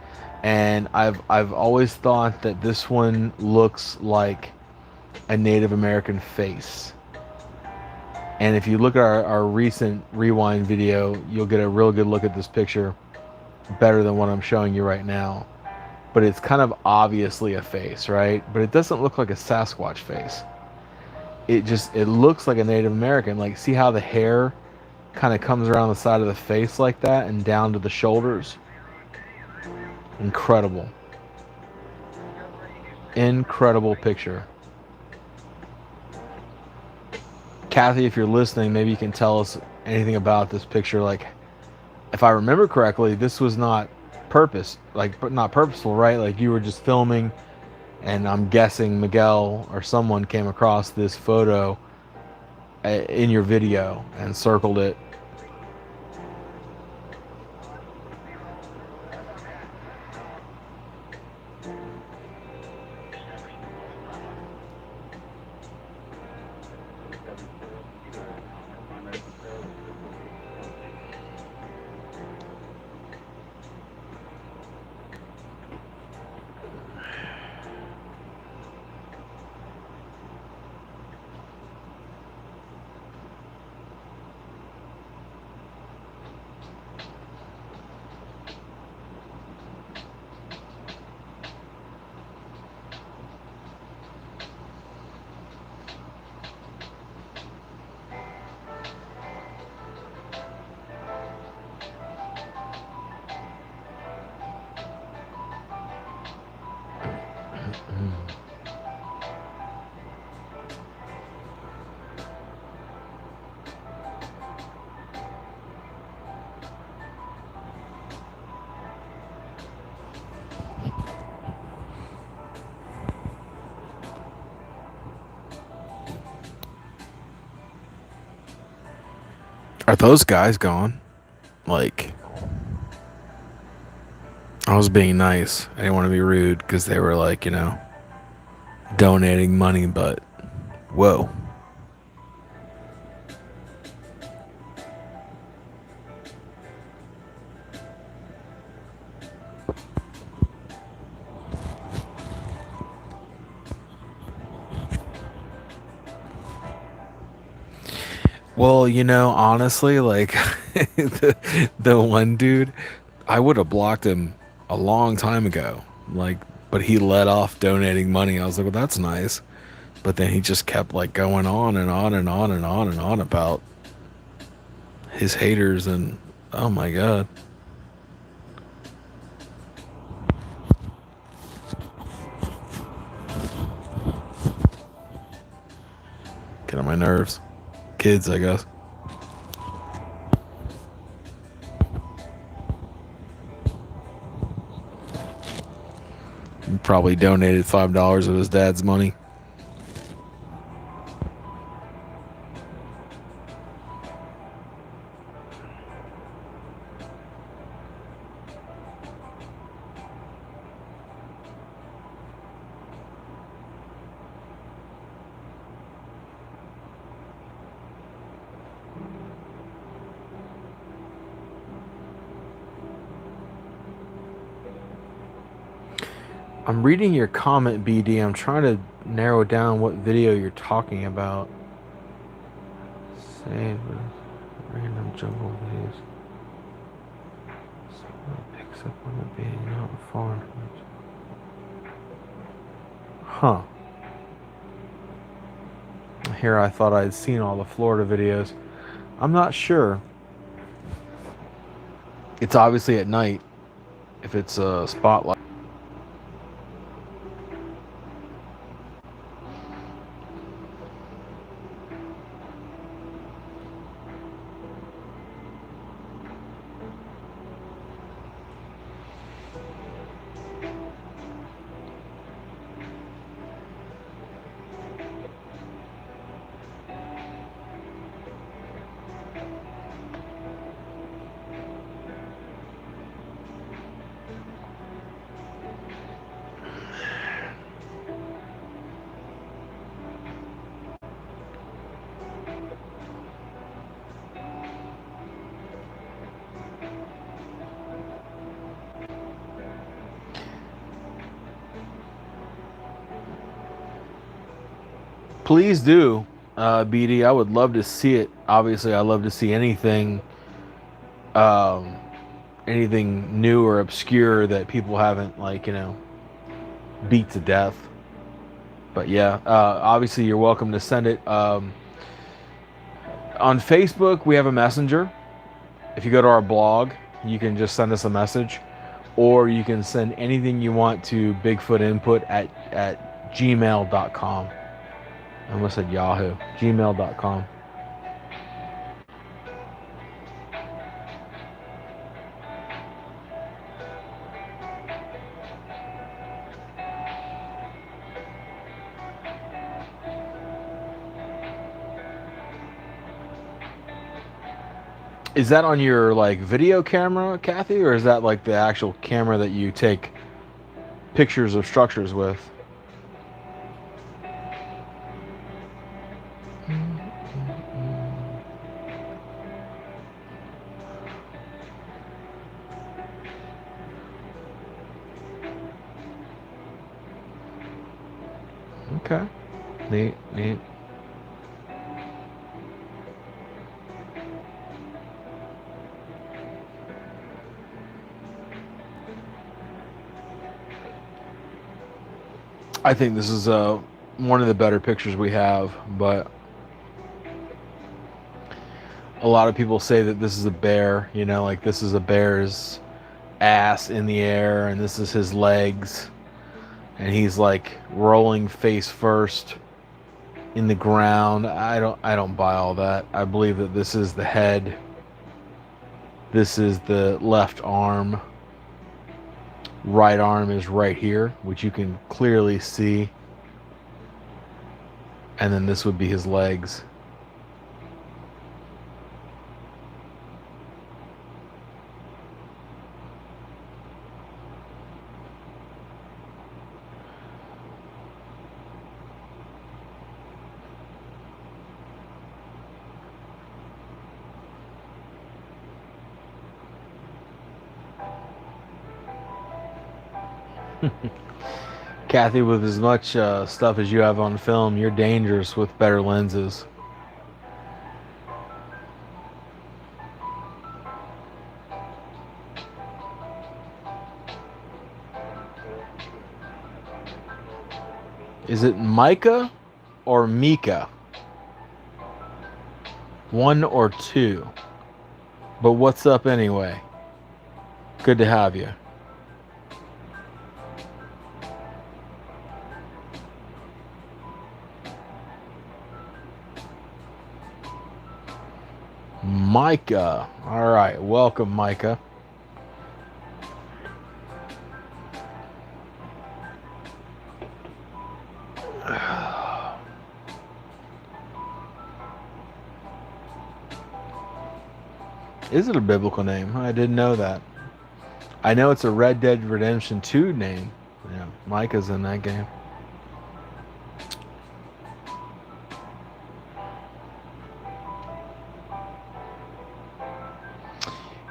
and I've always thought that this one looks like a Native American face. And if you look at our recent rewind video, you'll get a real good look at this picture, better than what I'm showing you right now. But it's kind of obviously a face, right? But it doesn't look like a Sasquatch face. It looks like a Native American. Like, see how the hair kind of comes around the side of the face like that and down to the shoulders? Incredible. Incredible picture. Kathy, if you're listening, maybe you can tell us anything about this picture. Like, if I remember correctly, this was not not purposeful, right? Like, you were just filming, and I'm guessing Miguel or someone came across this photo in your video and circled it. Are those guys gone? Like, I was being nice. I didn't want to be rude because they were like, donating money, but whoa. Well, honestly, like the one dude, I would have blocked him a long time ago. Like, but he let off donating money. I was like, well, that's nice. But then he just kept like going on and on and on and on and on about his haters, and oh my God. Get on my nerves. Kids, I guess. He probably donated $5 of his dad's money. I'm reading your comment, BD. I'm trying to narrow down what video you're talking about. Save random jungle videos. Someone picks up on it being not far. Huh. Here I thought I'd seen all the Florida videos. I'm not sure. It's obviously at night if it's a spotlight. Please do, BD. I would love to see it. Obviously, I love to see anything new or obscure that people haven't, beat to death. But yeah, obviously you're welcome to send it. On Facebook, we have a messenger. If you go to our blog, you can just send us a message. or you can send anything you want to Bigfoot Input at gmail.com. I almost said Yahoo. Gmail.com. Is that on your like video camera, Kathy, or is that like the actual camera that you take pictures of structures with? Okay. Neat, neat. I think this is one of the better pictures we have, but a lot of people say that this is a bear, you know, like this is a bear's ass in the air and this is his legs and he's like rolling face first in the ground. I don't buy all that. I believe that this is the head. This is the left arm. Right arm is right here, which you can clearly see. And then this would be his legs. Kathy, with as much stuff as you have on film, you're dangerous with better lenses. Is it Micah or Mika? One or two? But what's up anyway? Good to have you. Micah. All right. Welcome, Micah. Is it a biblical name? I didn't know that. I know it's a Red Dead Redemption 2 name. Yeah, Micah's in that game.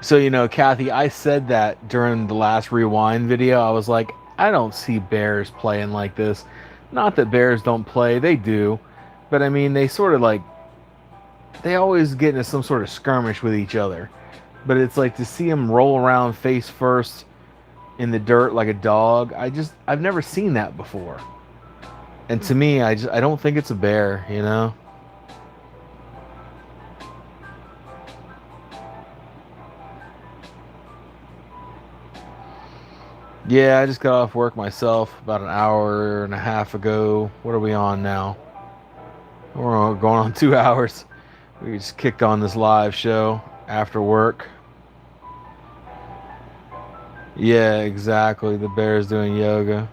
So, you know, Kathy, I said that during the last Rewind video. I was like, I don't see bears playing like this. Not that bears don't play, they do. But I mean, they sort of like, they always get into some sort of skirmish with each other. But it's like to see them roll around face first in the dirt like a dog. I've never seen that before. And to me, I don't think it's a bear, you know? Yeah, I just got off work myself about an hour and a half ago. What are we on now? We're going on 2 hours. We just kicked on this live show after work. Yeah, exactly. The bear's doing yoga.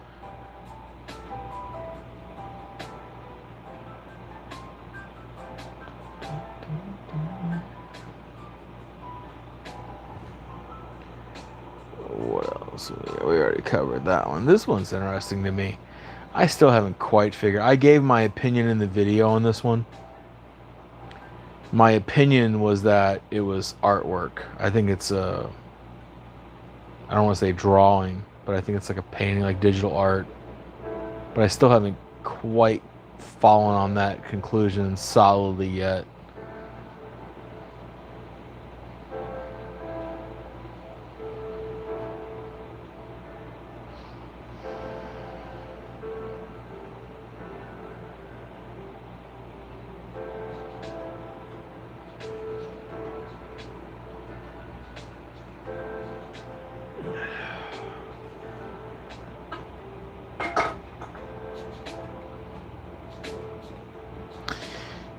What else? We already covered that one. This one's interesting to me. I still haven't quite figured. I gave my opinion in the video on this one. My opinion was that it was artwork. I think it's a, I don't want to say drawing, but I think it's like a painting, like digital art. But I still haven't quite fallen on that conclusion solidly yet.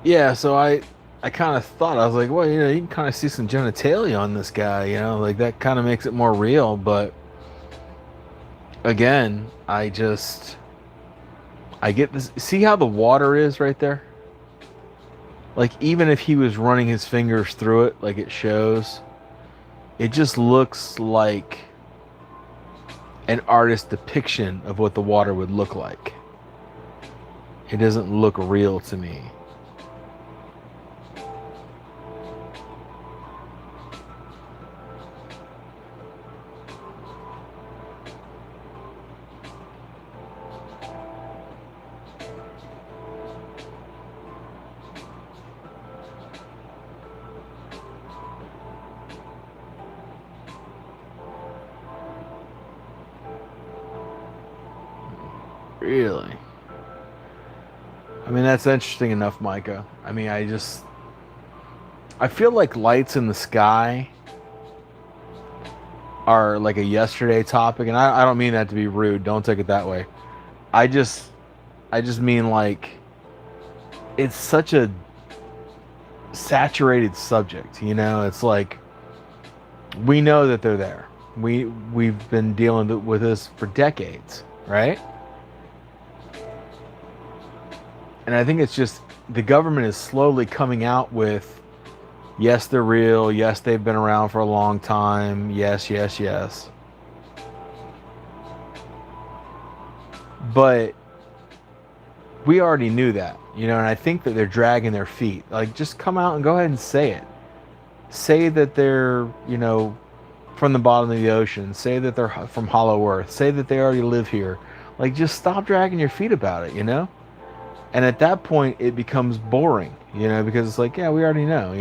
Yeah, so I kind of thought, I was like, well, you can kind of see some genitalia on this guy, like that kind of makes it more real. But again, I get this. See how the water is right there? Like, even if he was running his fingers through it, like it shows, it just looks like an artist's depiction of what the water would look like. It doesn't look real to me. Really? I mean, that's interesting enough, Micah. I mean, I feel like lights in the sky are like a yesterday topic, and I don't mean that to be rude. Don't take it that way. I just, I just mean like it's such a saturated subject, It's like we know that they're there. We've been dealing with this for decades, right? And I think it's just the government is slowly coming out with, yes, they're real. Yes, they've been around for a long time. Yes, yes, yes. But we already knew that, and I think that they're dragging their feet. Like, just come out and go ahead and say it. Say that they're, from the bottom of the ocean. Say that they're from Hollow Earth. Say that they already live here. Like, just stop dragging your feet about it, And at that point, it becomes boring, because it's like, yeah, we already know.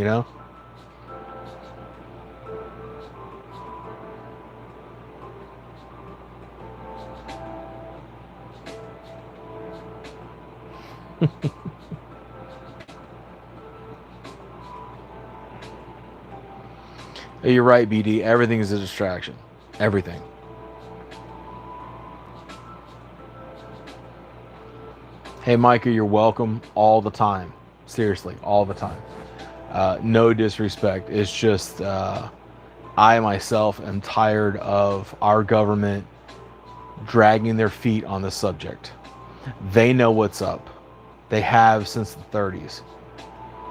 You're right, BD. Everything is a distraction. Everything. Hey, Micah, you're welcome all the time. Seriously, all the time. No disrespect. It's just I myself am tired of our government dragging their feet on the subject. They know what's up. They have since the 30s.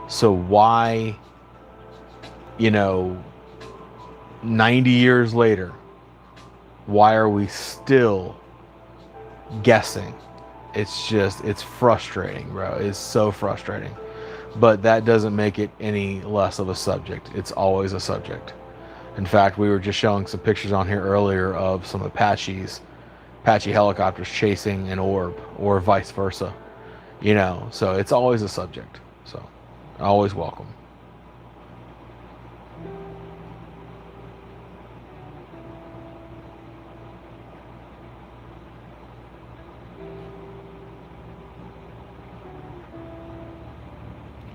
So why, 90 years later, why are we still guessing? It's frustrating, bro. It's so frustrating. But that doesn't make it any less of a subject. It's always a subject. In fact, we were just showing some pictures on here earlier of some Apache helicopters chasing an orb, or vice versa. So it's always a subject. So always welcome.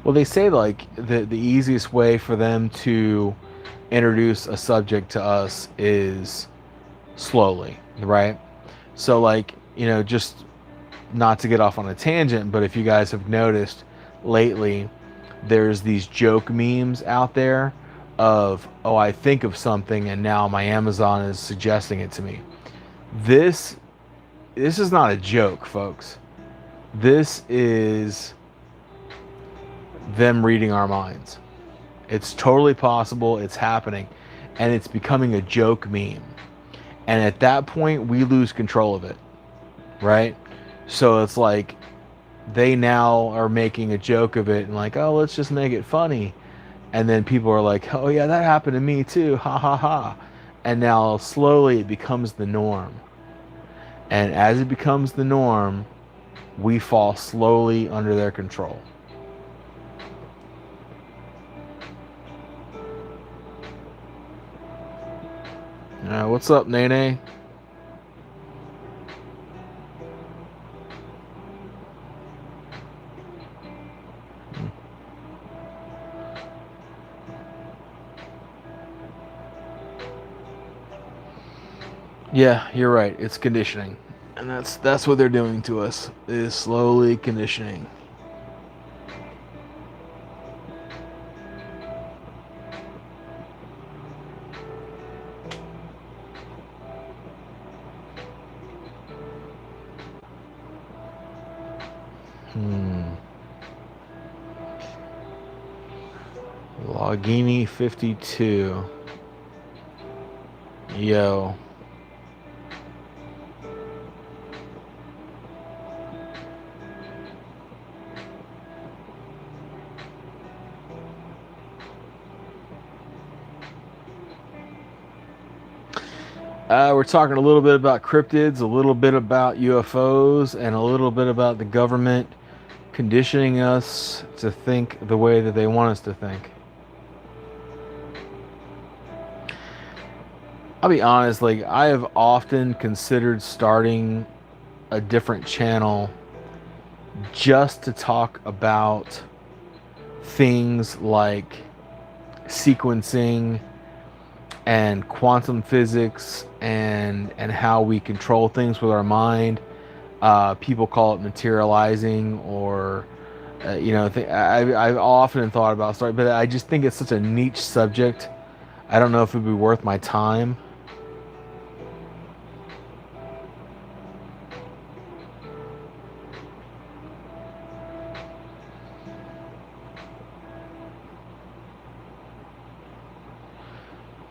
Well, they say like the easiest way for them to introduce a subject to us is slowly, right? So like, just not to get off on a tangent, but if you guys have noticed lately, there's these joke memes out there of, oh, I think of something and now my Amazon is suggesting it to me. This is not a joke, folks. This is them reading our minds. It's totally possible. It's happening, and it's becoming a joke meme. And at that point, we lose control of it, right? So it's like they now are making a joke of it and like, oh, let's just make it funny. And then people are like, oh yeah, that happened to me too, ha ha ha. And now slowly it becomes the norm. And as it becomes the norm, we fall slowly under their control. What's up, Nene? Yeah, you're right. It's conditioning. And that's what they're doing to us, is slowly conditioning. Logini 52. Yo. We're talking a little bit about cryptids, a little bit about UFOs, and a little bit about the government conditioning us to think the way that they want us to think. I'll be honest, like, I have often considered starting a different channel just to talk about things like sequencing and quantum physics and how we control things with our mind. People call it materializing, or I've often thought about starting, but I just think it's such a niche subject. I don't know if it'd be worth my time.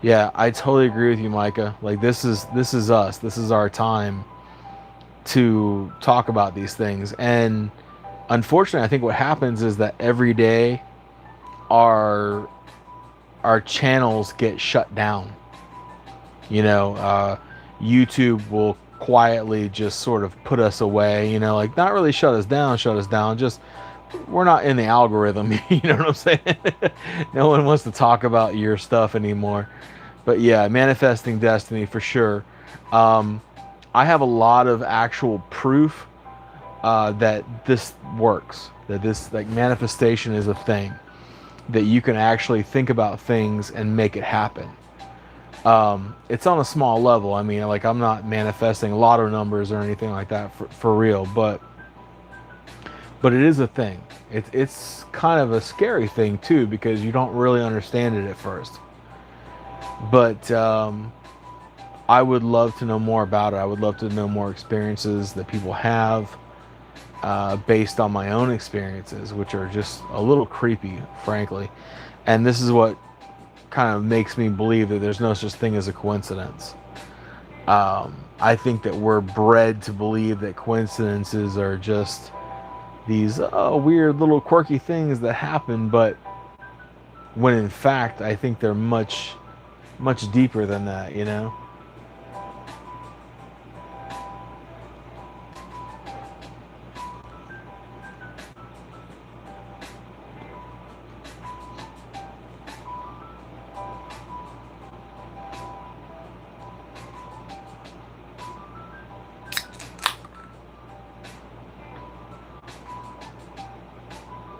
Yeah, I totally agree with you, Micah. Like, this is us. This is our time to talk about these things. And unfortunately, I think what happens is that every day our channels get shut down. YouTube will quietly just sort of put us away, like, not really shut us down, just we're not in the algorithm. You know what I'm saying? No one wants to talk about your stuff anymore. But yeah, manifesting destiny for sure. I have a lot of actual proof that this works, that this, like, manifestation is a thing, that you can actually think about things and make it happen. It's on a small level. I mean, like, I'm not manifesting lotto numbers or anything like that for real, but it is a thing. It's kind of a scary thing too, because you don't really understand it at first. But I would love to know more about it. I would love to know more experiences that people have based on my own experiences, which are just a little creepy, frankly. And this is what kind of makes me believe that there's no such thing as a coincidence. I think that we're bred to believe that coincidences are just these weird little quirky things that happen, but when in fact I think they're much deeper than that,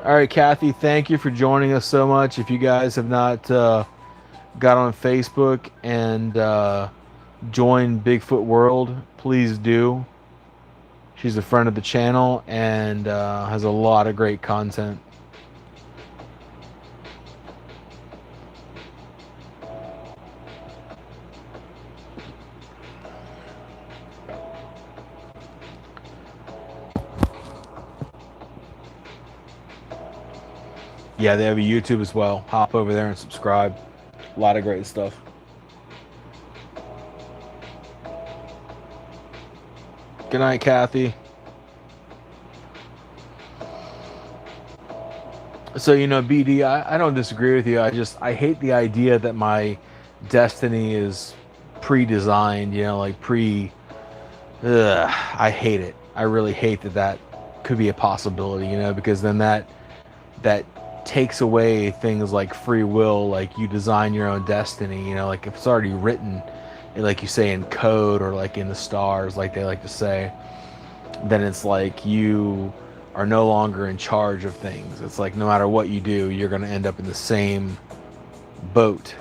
All right, Kathy, thank you for joining us so much. If you guys have not got on Facebook and joined Bigfoot World, please do. She's a friend of the channel and has a lot of great content. Yeah, they have a YouTube as well. Hop over there and subscribe. A lot of great stuff. Good night, Kathy. So, BD, I don't disagree with you. I hate the idea that my destiny is pre-designed, I hate it. I really hate that could be a possibility, because then that takes away things like free will, like you design your own destiny, like if it's already written, like you say, in code, or like in the stars, like they like to say, then it's like you are no longer in charge of things. It's like no matter what you do, you're going to end up in the same boat,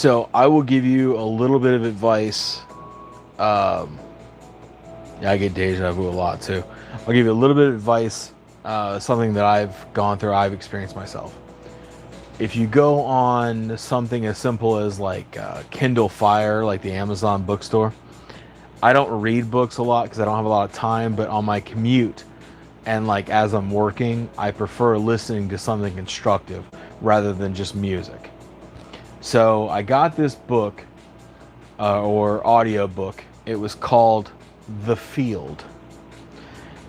So I will give you a little bit of advice. Yeah, I get deja vu a lot too. I'll give you a little bit of advice, something that I've gone through, I've experienced myself. If you go on something as simple as like Kindle Fire, like the Amazon bookstore, I don't read books a lot because I don't have a lot of time, but on my commute and like as I'm working, I prefer listening to something constructive rather than just music. So I got this book or audio book. It was called The Field.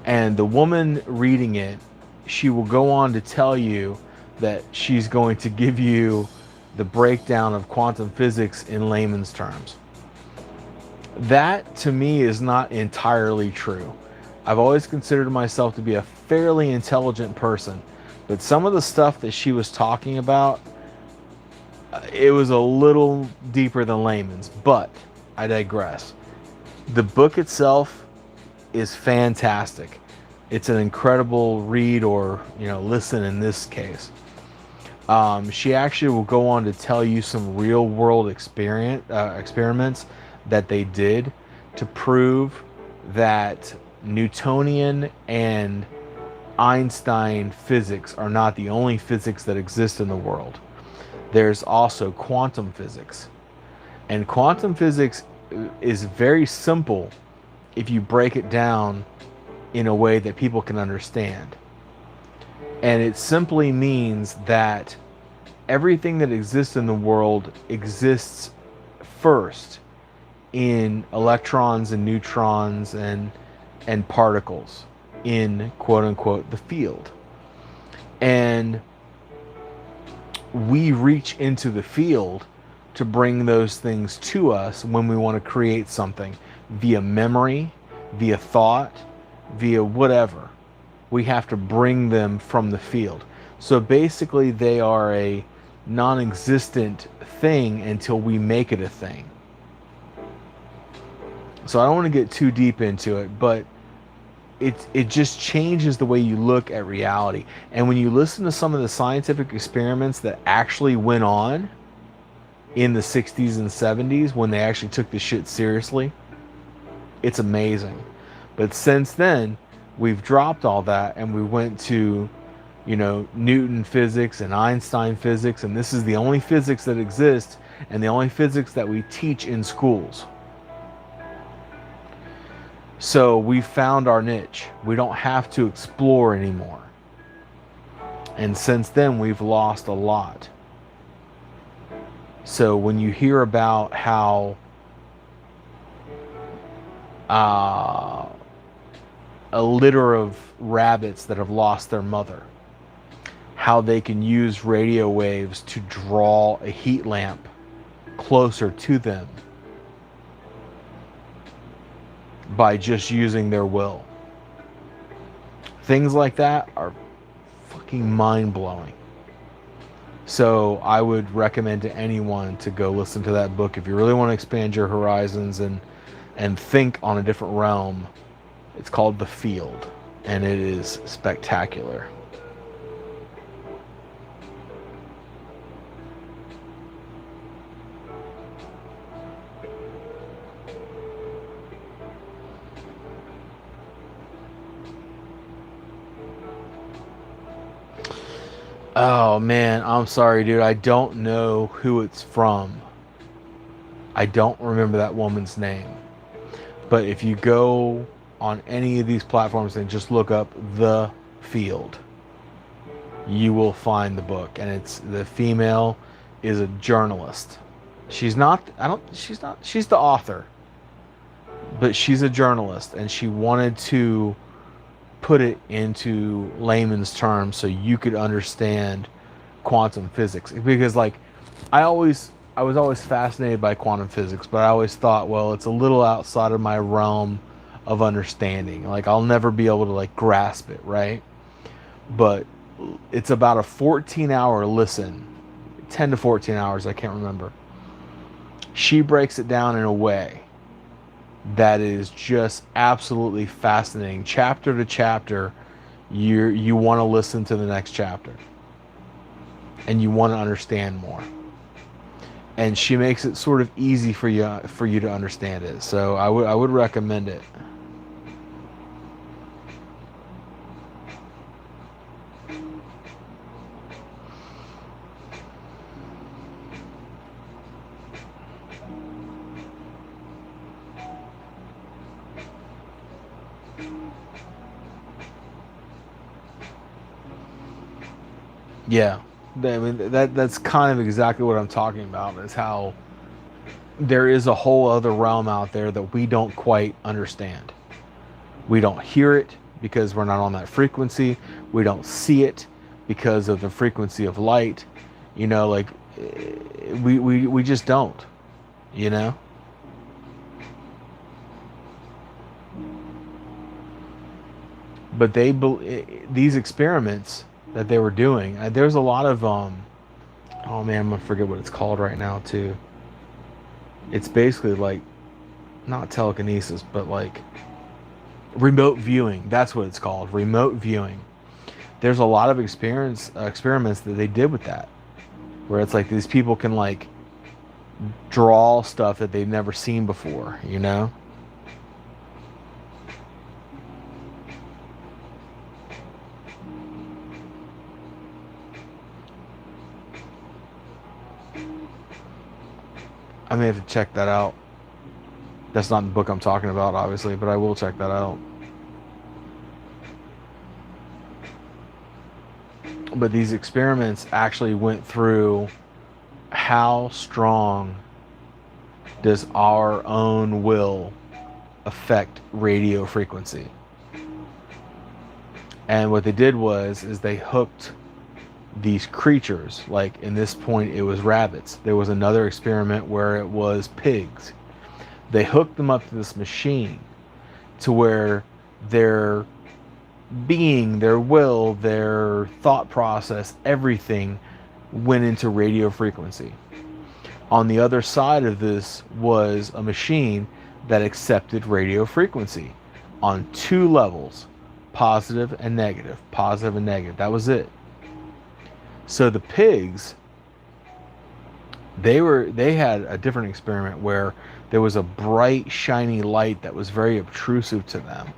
And the woman reading it, she will go on to tell you that she's going to give you the breakdown of quantum physics in layman's terms. That to me is not entirely true. I've always considered myself to be a fairly intelligent person, but some of the stuff that she was talking about, it was a little deeper than layman's, but I digress. The book itself is fantastic. It's an incredible read, or listen in this case. She actually will go on to tell you some real world experiments that they did to prove that Newtonian and Einstein physics are not the only physics that exist in the world. There's also quantum physics. And quantum physics is very simple if you break it down in a way that people can understand. And it simply means that everything that exists in the world exists first in electrons and neutrons and particles in quote unquote the field. And we reach into the field to bring those things to us when we want to create something via memory, via thought, via whatever. We have to bring them from the field. So basically they are a non-existent thing until we make it a thing. So I don't want to get too deep into it, but it just changes the way you look at reality. And when you listen to some of the scientific experiments that actually went on in the 60s and 70s, when they actually took this shit seriously, it's amazing. But since then, we've dropped all that and we went to, Newton physics and Einstein physics, and this is the only physics that exists and the only physics that we teach in schools. So we found our niche. We don't have to explore anymore. And since then, we've lost a lot. So when you hear about how a litter of rabbits that have lost their mother, how they can use radio waves to draw a heat lamp closer to them by just using their will. Things like that are fucking mind-blowing. So I would recommend to anyone to go listen to that book if you really want to expand your horizons and think on a different realm. It's called The Field, and it is spectacular. Oh man, I'm sorry, dude. I don't know who it's from. I don't remember that woman's name. But if you go on any of these platforms and just look up The Field, you will find the book. And the female is a journalist. She's the author. But she's a journalist, and she wanted to put it into layman's terms so you could understand quantum physics. Because I was always fascinated by quantum physics, but I always thought, well, it's a little outside of my realm of understanding. I'll never be able to grasp it, right? But it's about a 14-hour listen, 10 to 14 hours, I can't remember. She breaks it down in a way that is just absolutely fascinating. Chapter to chapter, you want to listen to the next chapter, and you want to understand more. and she makes it sort of easy for you to understand it. So I would recommend it. Yeah, I mean that's kind of exactly what I'm talking about. Is how there is a whole other realm out there that we don't quite understand. We don't hear it because we're not on that frequency. We don't see it because of the frequency of light. You know, like we just don't. You know. But these experiments that they were doing, there's a lot of oh man, I'm gonna forget what it's called right now too. It's basically like not telekinesis, but like remote viewing. That's what it's called, remote viewing. There's a lot of experiments that they did with that, where it's like these people can like draw stuff that they've never seen before, you know. I may have to check that out. That's not the book I'm talking about, obviously, but I will check that out. But these experiments actually went through how strong does our own will affect radio frequency. And what they did is they hooked these creatures, like in this point it was rabbits. There was another experiment where it was pigs. They hooked them up to this machine to where their being, their will, their thought process, everything went into radio frequency. On the other side of this was a machine that accepted radio frequency on two levels, positive and negative, positive and negative. That was it. So the pigs, they had a different experiment where there was a bright, shiny light that was very obtrusive to them.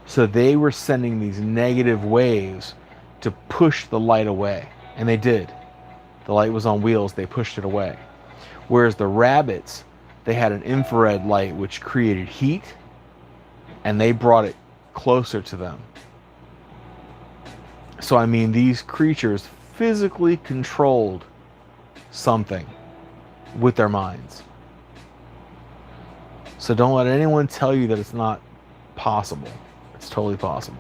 So they were sending these negative waves to push the light away. And they did. The light was on wheels, they pushed it away. Whereas the rabbits, they had an infrared light which created heat, and they brought it closer to them. So I mean, these creatures physically controlled something with their minds. So don't let anyone tell you that it's not possible. It's totally possible.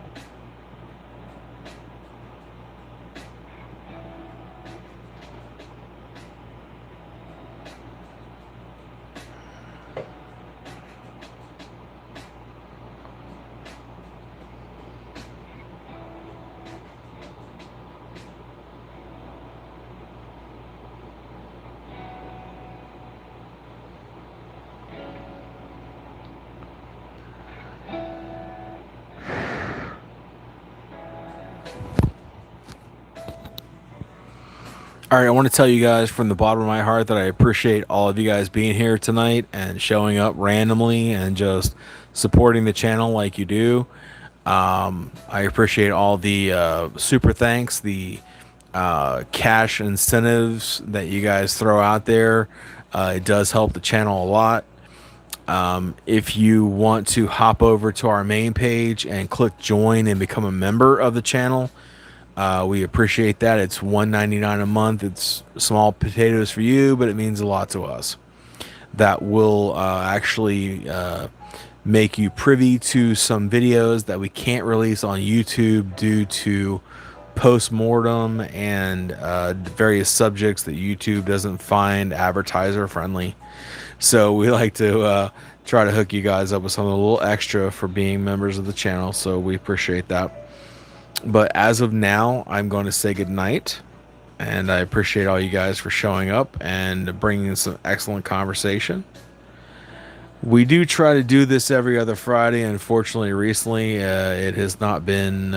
All right, I want to tell you guys from the bottom of my heart that I appreciate all of you guys being here tonight and showing up randomly and just supporting the channel like you do. I appreciate all the super thanks, the cash incentives that you guys throw out there. It does help the channel a lot. If you want to hop over to our main page and click join and become a member of the channel, we appreciate that. It's $1.99 a month. It's small potatoes for you, but it means a lot to us. That will actually make you privy to some videos that we can't release on YouTube due to post-mortem and various subjects that YouTube doesn't find advertiser friendly. So we like to try to hook you guys up with something a little extra for being members of the channel. So we appreciate that. But as of now, I'm going to say good night, and I appreciate all you guys for showing up and bringing some excellent conversation. We do try to do this every other Friday. Unfortunately, recently, it has not been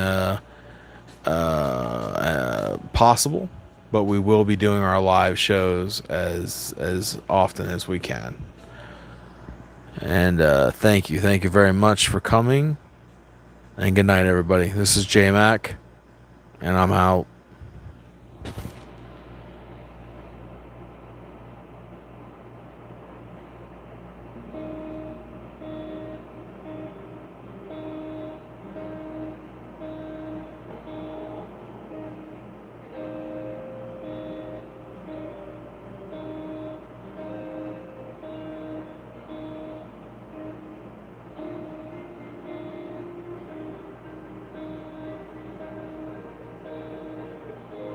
possible. but we will be doing our live shows as often as we can. And thank you very much for coming. And good night, everybody. This is J Mac, and I'm out.